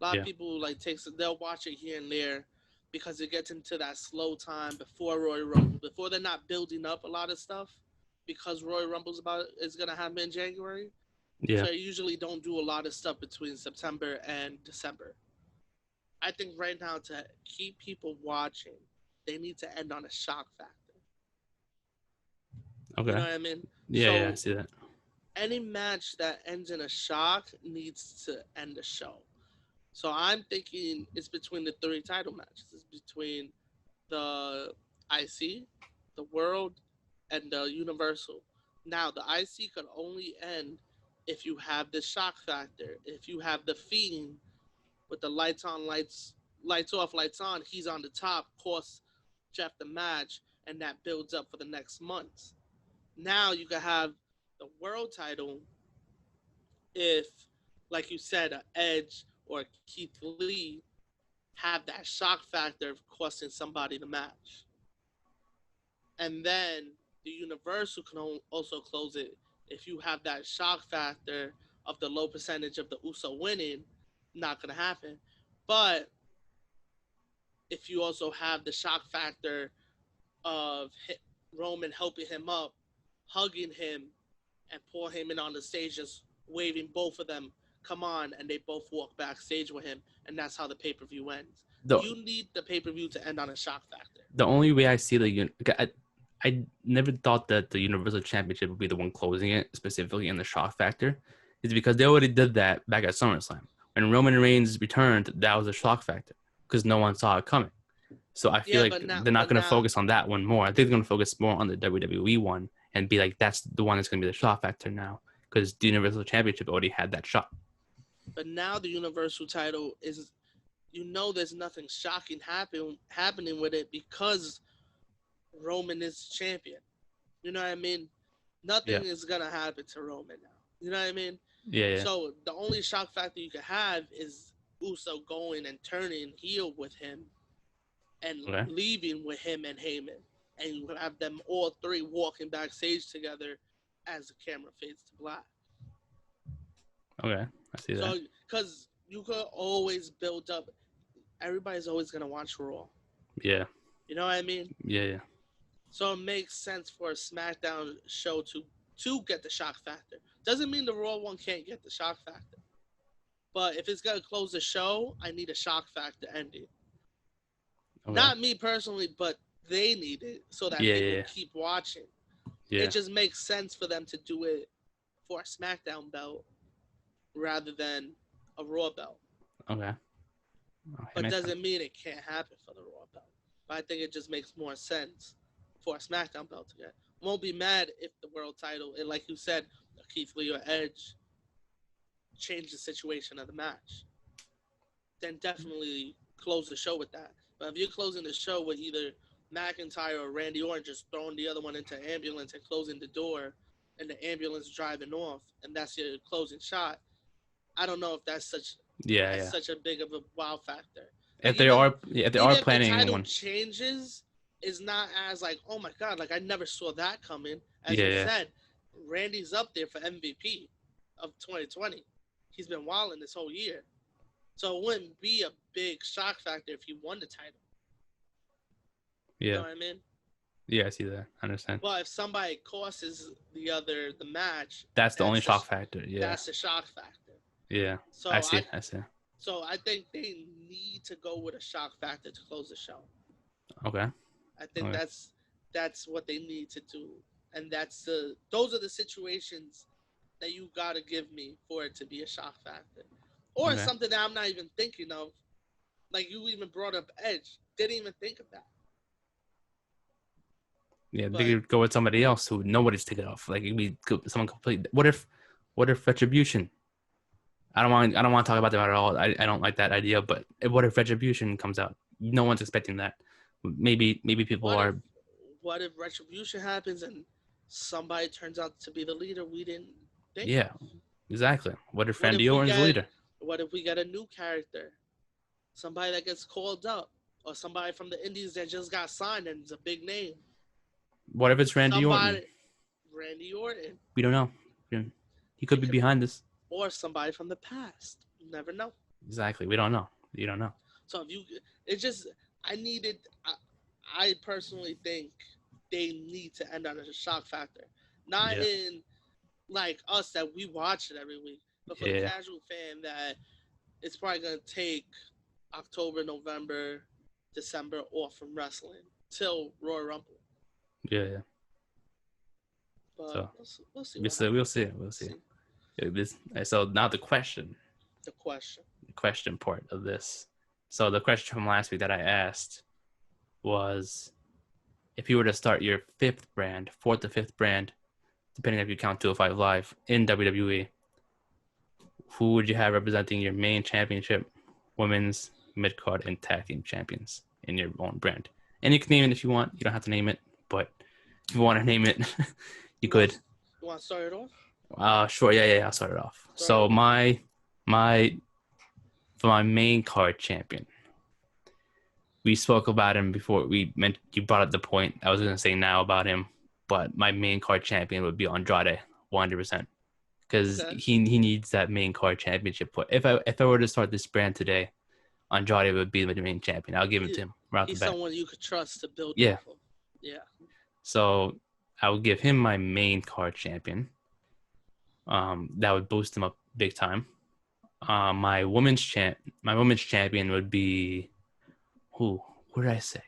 A lot of people they'll watch it here and there because it gets into that slow time before Royal Rumble, before they're not building up a lot of stuff, because Royal Rumble is gonna happen in January. Yeah. So they usually don't do a lot of stuff between September and December. I think right now, to keep people watching, they need to end on a shock factor. Okay. You know what I mean? Yeah, I see that. Any match that ends in a shock needs to end the show. So I'm thinking it's between the 3 title matches. It's between the IC, the World, and the Universal. Now, the IC could only end if you have the shock factor. If you have the Fiend with the lights on, lights lights off, lights on, he's on the top, costs Jeff the match, and that builds up for the next months. Now you can have the world title if, like you said, a Edge or Keith Lee have that shock factor of costing somebody the match. And then the Universal can also close it if you have that shock factor of the low percentage of the Uso winning. Not going to happen. But if you also have the shock factor of Roman helping him up, hugging him, and pull him in on the stage, just waving both of them, come on, and they both walk backstage with him, and that's how the pay-per-view ends. You need the pay-per-view to end on a shock factor. The only way I see I never thought that the Universal Championship would be the one closing it, specifically in the shock factor, is because they already did that back at SummerSlam. When Roman Reigns returned, that was a shock factor because no one saw it coming. So I feel they're not going to focus on that one more. I think they're going to focus more on the WWE one and be like, that's the one that's going to be the shock factor now because the Universal Championship already had that shot. But now the Universal title is, there's nothing shocking happening with it because Roman is champion. You know what I mean? Nothing is going to happen to Roman now. You know what I mean? Yeah. So the only shock factor you can have is Uso going and turning heel with him and leaving with him and Heyman. And you have them all three walking backstage together as the camera fades to black. Okay, I see that. So, because you could always build up. Everybody's always going to watch Raw. Yeah. You know what I mean? Yeah. So it makes sense for a SmackDown show to get the shock factor. Doesn't mean the Raw one can't get the shock factor. But if it's going to close the show, I need a shock factor ending. Okay. Not me personally, but they need it so that people keep watching. Yeah. It just makes sense for them to do it for a SmackDown belt rather than a Raw belt. Okay. But doesn't mean it can't happen for the Raw belt. But I think it just makes more sense for a SmackDown belt to get. Won't be mad if the world title, and like you said, Keith Lee or Edge change the situation of the match. Then definitely close the show with that. But if you're closing the show with either McIntyre or Randy Orton just throwing the other one into an ambulance and closing the door and the ambulance driving off, and that's your closing shot, I don't know if that's such a big of a wow factor. If they are planning the title one changes, is not as like, oh my god, like I never saw that coming. As you said, Randy's up there for MVP of 2020. He's been wilding this whole year. So it wouldn't be a big shock factor if he won the title. Yeah. You know what I mean? Yeah, I see that. I understand. Well, if somebody costs the match, that's the only shock factor. Yeah. That's the shock factor. Yeah. So I see. So I think they need to go with a shock factor to close the show. Okay. I think that's what they need to do. And those are the situations that you gotta give me for it to be a shock factor. Or something that I'm not even thinking of. Like you even brought up Edge. Didn't even think of that. Yeah, they could go with somebody else who nobody's taken off. Like it'd be someone complete. What if Retribution? I don't want to talk about them at all. I don't like that idea. But what if Retribution comes out? No one's expecting that. Maybe people are. What if Retribution happens and somebody turns out to be the leader we didn't think? Yeah, exactly. What if Randy Orton's the leader? What if we get a new character? Somebody that gets called up, or somebody from the Indies that just got signed and is a big name. What if it's Randy Orton? Randy Orton. We don't know. He could be behind this. Or somebody from the past. You never know. Exactly. We don't know. You don't know. So I personally think they need to end on a shock factor. Not in like us that we watch it every week, but for the casual fan that it's probably going to take October, November, December off from wrestling till Royal Rumble. Yeah. But so we'll see. We'll see. So now the question part of this. So the question from last week that I asked was, if you were to start your fourth to fifth brand, depending if you count 205 Live in WWE, who would you have representing your main championship, women's mid-card, and tag team champions in your own brand. And you can name it if you want. You don't have to name it, but if you want to name it, you could. You want to start it off? Sure. Yeah. I'll start it off. So my for my main card champion, we spoke about him before. You brought up the point I was going to say now about him, but my main card champion would be Andrade, 100%, because he needs that main card championship. If I were to start this brand today, Andrade would be the main champion. I'll give it to him. Right he's someone you could trust to build. Yeah. Off of. Yeah. So I would give him my main card champion. That would boost him up big time. My women's champion would be who? What did I say?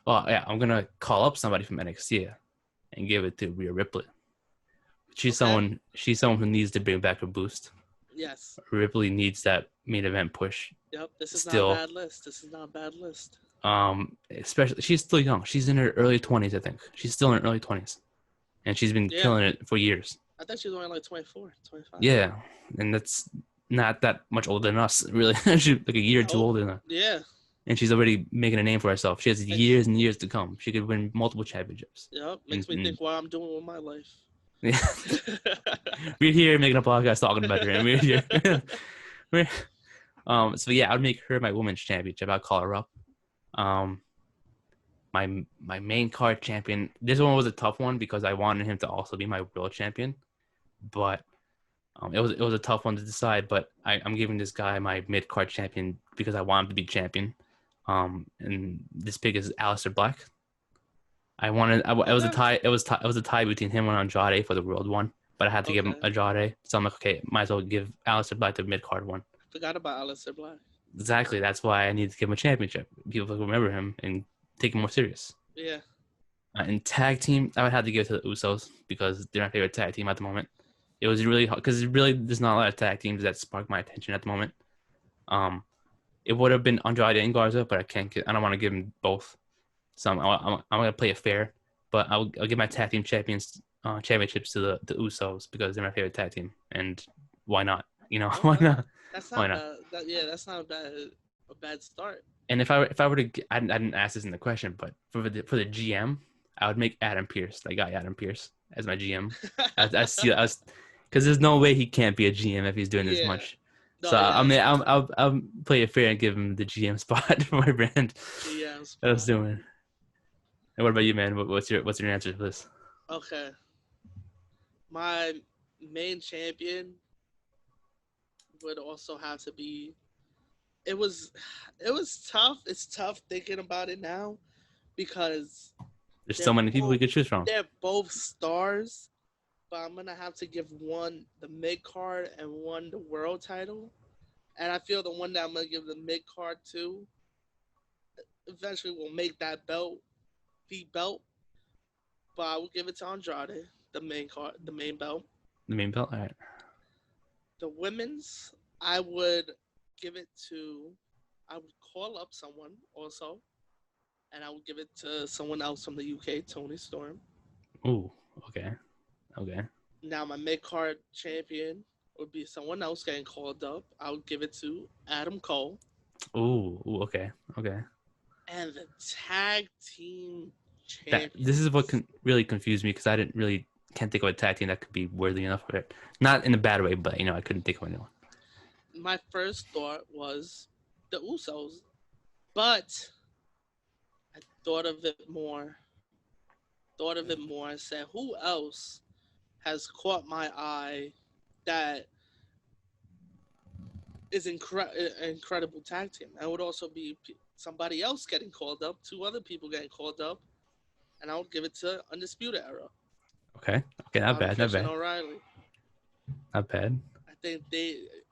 Oh yeah, I'm gonna call up somebody from NXT and give it to Rhea Ripley. She's someone who needs to bring back a boost. Yes. Ripley needs that main event push. Yep, this is not a bad list. Especially she's still young. She's in her early 20s, I think. She's still in her early 20s. And she's been killing it for years. I think she was only like 24, 25. Yeah, and that's not that much older than us, really. She's like a year or two older than us. Yeah. And she's already making a name for herself. She has years and years to come. She could win multiple championships. Yep, makes me think what I'm doing with my life. Yeah. We're here making a podcast talking about her, and we're here. So yeah, I'd make her my women's championship. I'd call her up. My main card champion. This one was a tough one because I wanted him to also be my world champion, but it was a tough one to decide. But I'm giving this guy my mid card champion because I want him to be champion. And this pick is Aleister Black. It was a tie. It was a tie between him and Andrade for the world one, but I had to give him Andrade. So I'm like, okay, might as well give Aleister Black the mid card one. Forgot about Aleister Black. Exactly. That's why I need to give him a championship. People remember him and take him more serious. Yeah. In tag team, I would have to give it to the Usos because they're my favorite tag team at the moment. It was really hard because there's not a lot of tag teams that spark my attention at the moment. It would have been Andrade and Garza, but I don't want to give them both. So I'm gonna play it fair, but I'll give my tag team championships to the Usos because they're my favorite tag team, and why not? Why not? That's not bad. That's not a bad start. And if I were to, I didn't ask this in the question, but for the GM, I would make Adam Pearce, that guy Adam Pearce, as my GM. I see us because there's no way he can't be a GM if he's doing this much. No, so I'll play it fair and give him the GM spot for my brand. Yeah, I was doing. And what about you, man? What's your answer to this? Okay, my main champion would also have to be. It was tough. It's tough thinking about it now because there's so many people we could choose from. They're both stars, but I'm gonna have to give one the mid card and one the world title. And I feel the one that I'm gonna give the mid card to eventually will make that belt the belt. But I will give it to Andrade, the main belt. The main belt, all right. The women's, I would give it to. I would call up someone also, and I would give it to someone else from the UK, Tony Storm. Ooh, okay. Now my mid-card champion would be someone else getting called up. I would give it to Adam Cole. Ooh, okay. And the tag team champion. This is what really confused me because I can't think of a tag team that could be worthy enough of it. Not in a bad way, but I couldn't think of anyone. My first thought was the Usos, but I thought of it more and said, who else has caught my eye that is incredible tag team? I would also be somebody else getting called up, two other people getting called up, and I would give it to Undisputed Era. Okay, not bad. O'Reilly. Not bad.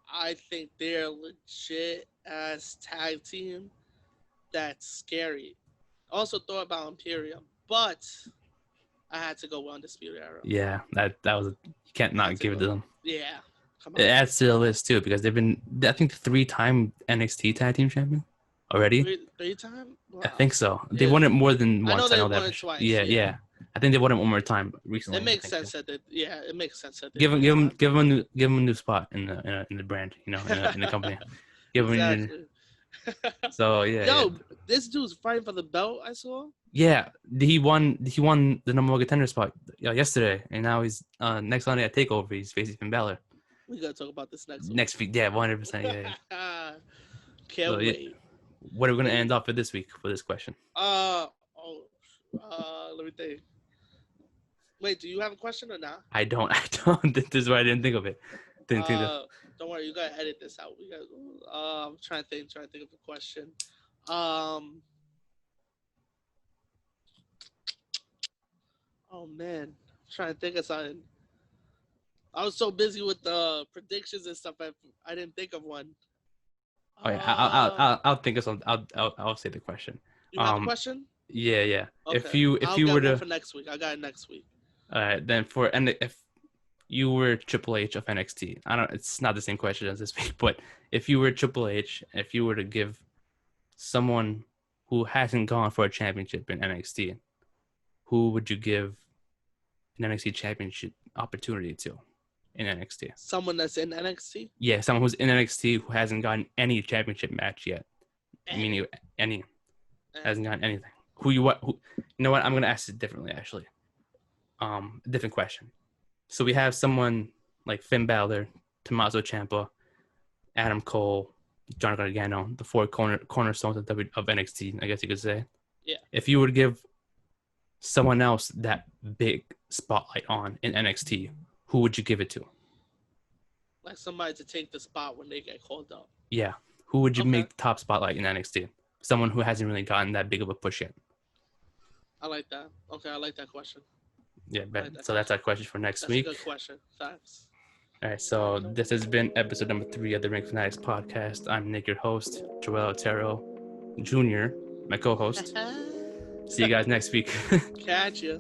I think they're a legit ass tag team that's scary. I also thought about Imperium, but I had to go with Undisputed Era. Yeah, that was you can't not give it to them. Yeah, come on. It adds to the list too because they've been, I think, 3-time NXT tag team champion already. 3-time? Wow. I think so. Yeah. They won it more than once. I know they won it twice. Yeah. I think they won it one more time recently. It makes sense that it makes sense that give them a new spot in the brand, in the company. Exactly. So yeah, Yo, yeah. this dude's fighting for the belt. I saw. Yeah, he won the number one contender spot yesterday, and now he's next Sunday at Takeover. He's facing Finn Balor We gotta talk about this next next week. Yeah, 100%. Yeah. Can't So, yeah. wait. What are we gonna end off with this week for this question? Let me think. Wait, do you have a question or not? I don't. This is why I didn't think of it. Didn't think of. Don't worry, you gotta edit this out. We got. I'm trying to think of a question. Oh man, I'm trying to think of something. I was so busy with the predictions and stuff. I didn't think of one. Oh yeah, I'll think of something. I'll say the question. You have a question? Yeah. Okay. If you I'll were get one to, for next week. I got it next week. then if you were Triple H of NXT, it's not the same question as this week, but if you were Triple H, if you were to give someone who hasn't gone for a championship in NXT, who would you give an NXT championship opportunity to in NXT? Someone that's in NXT? Yeah, someone who's in NXT who hasn't gotten any championship match yet. Meaning any. Hasn't gotten anything. Who you know what? I'm gonna ask it differently actually. A different question. So we have someone like Finn Balor, Tommaso Ciampa, Adam Cole, Johnny Gargano, the four cornerstones of NXT, I guess you could say. Yeah. If you were to give someone else that big spotlight on in NXT, who would you give it to? Like somebody to take the spot when they get called up. Yeah. Who would you make the top spotlight in NXT? Someone who hasn't really gotten that big of a push yet. I like that. Okay, I like that question. Yeah, so that's our question for next week. That's a good question. Thanks. All right, so this has been episode number 3 of the Ring Fanatics Podcast. I'm Nick, your host, Joel Otero Jr., my co-host. See you guys next week. Catch ya.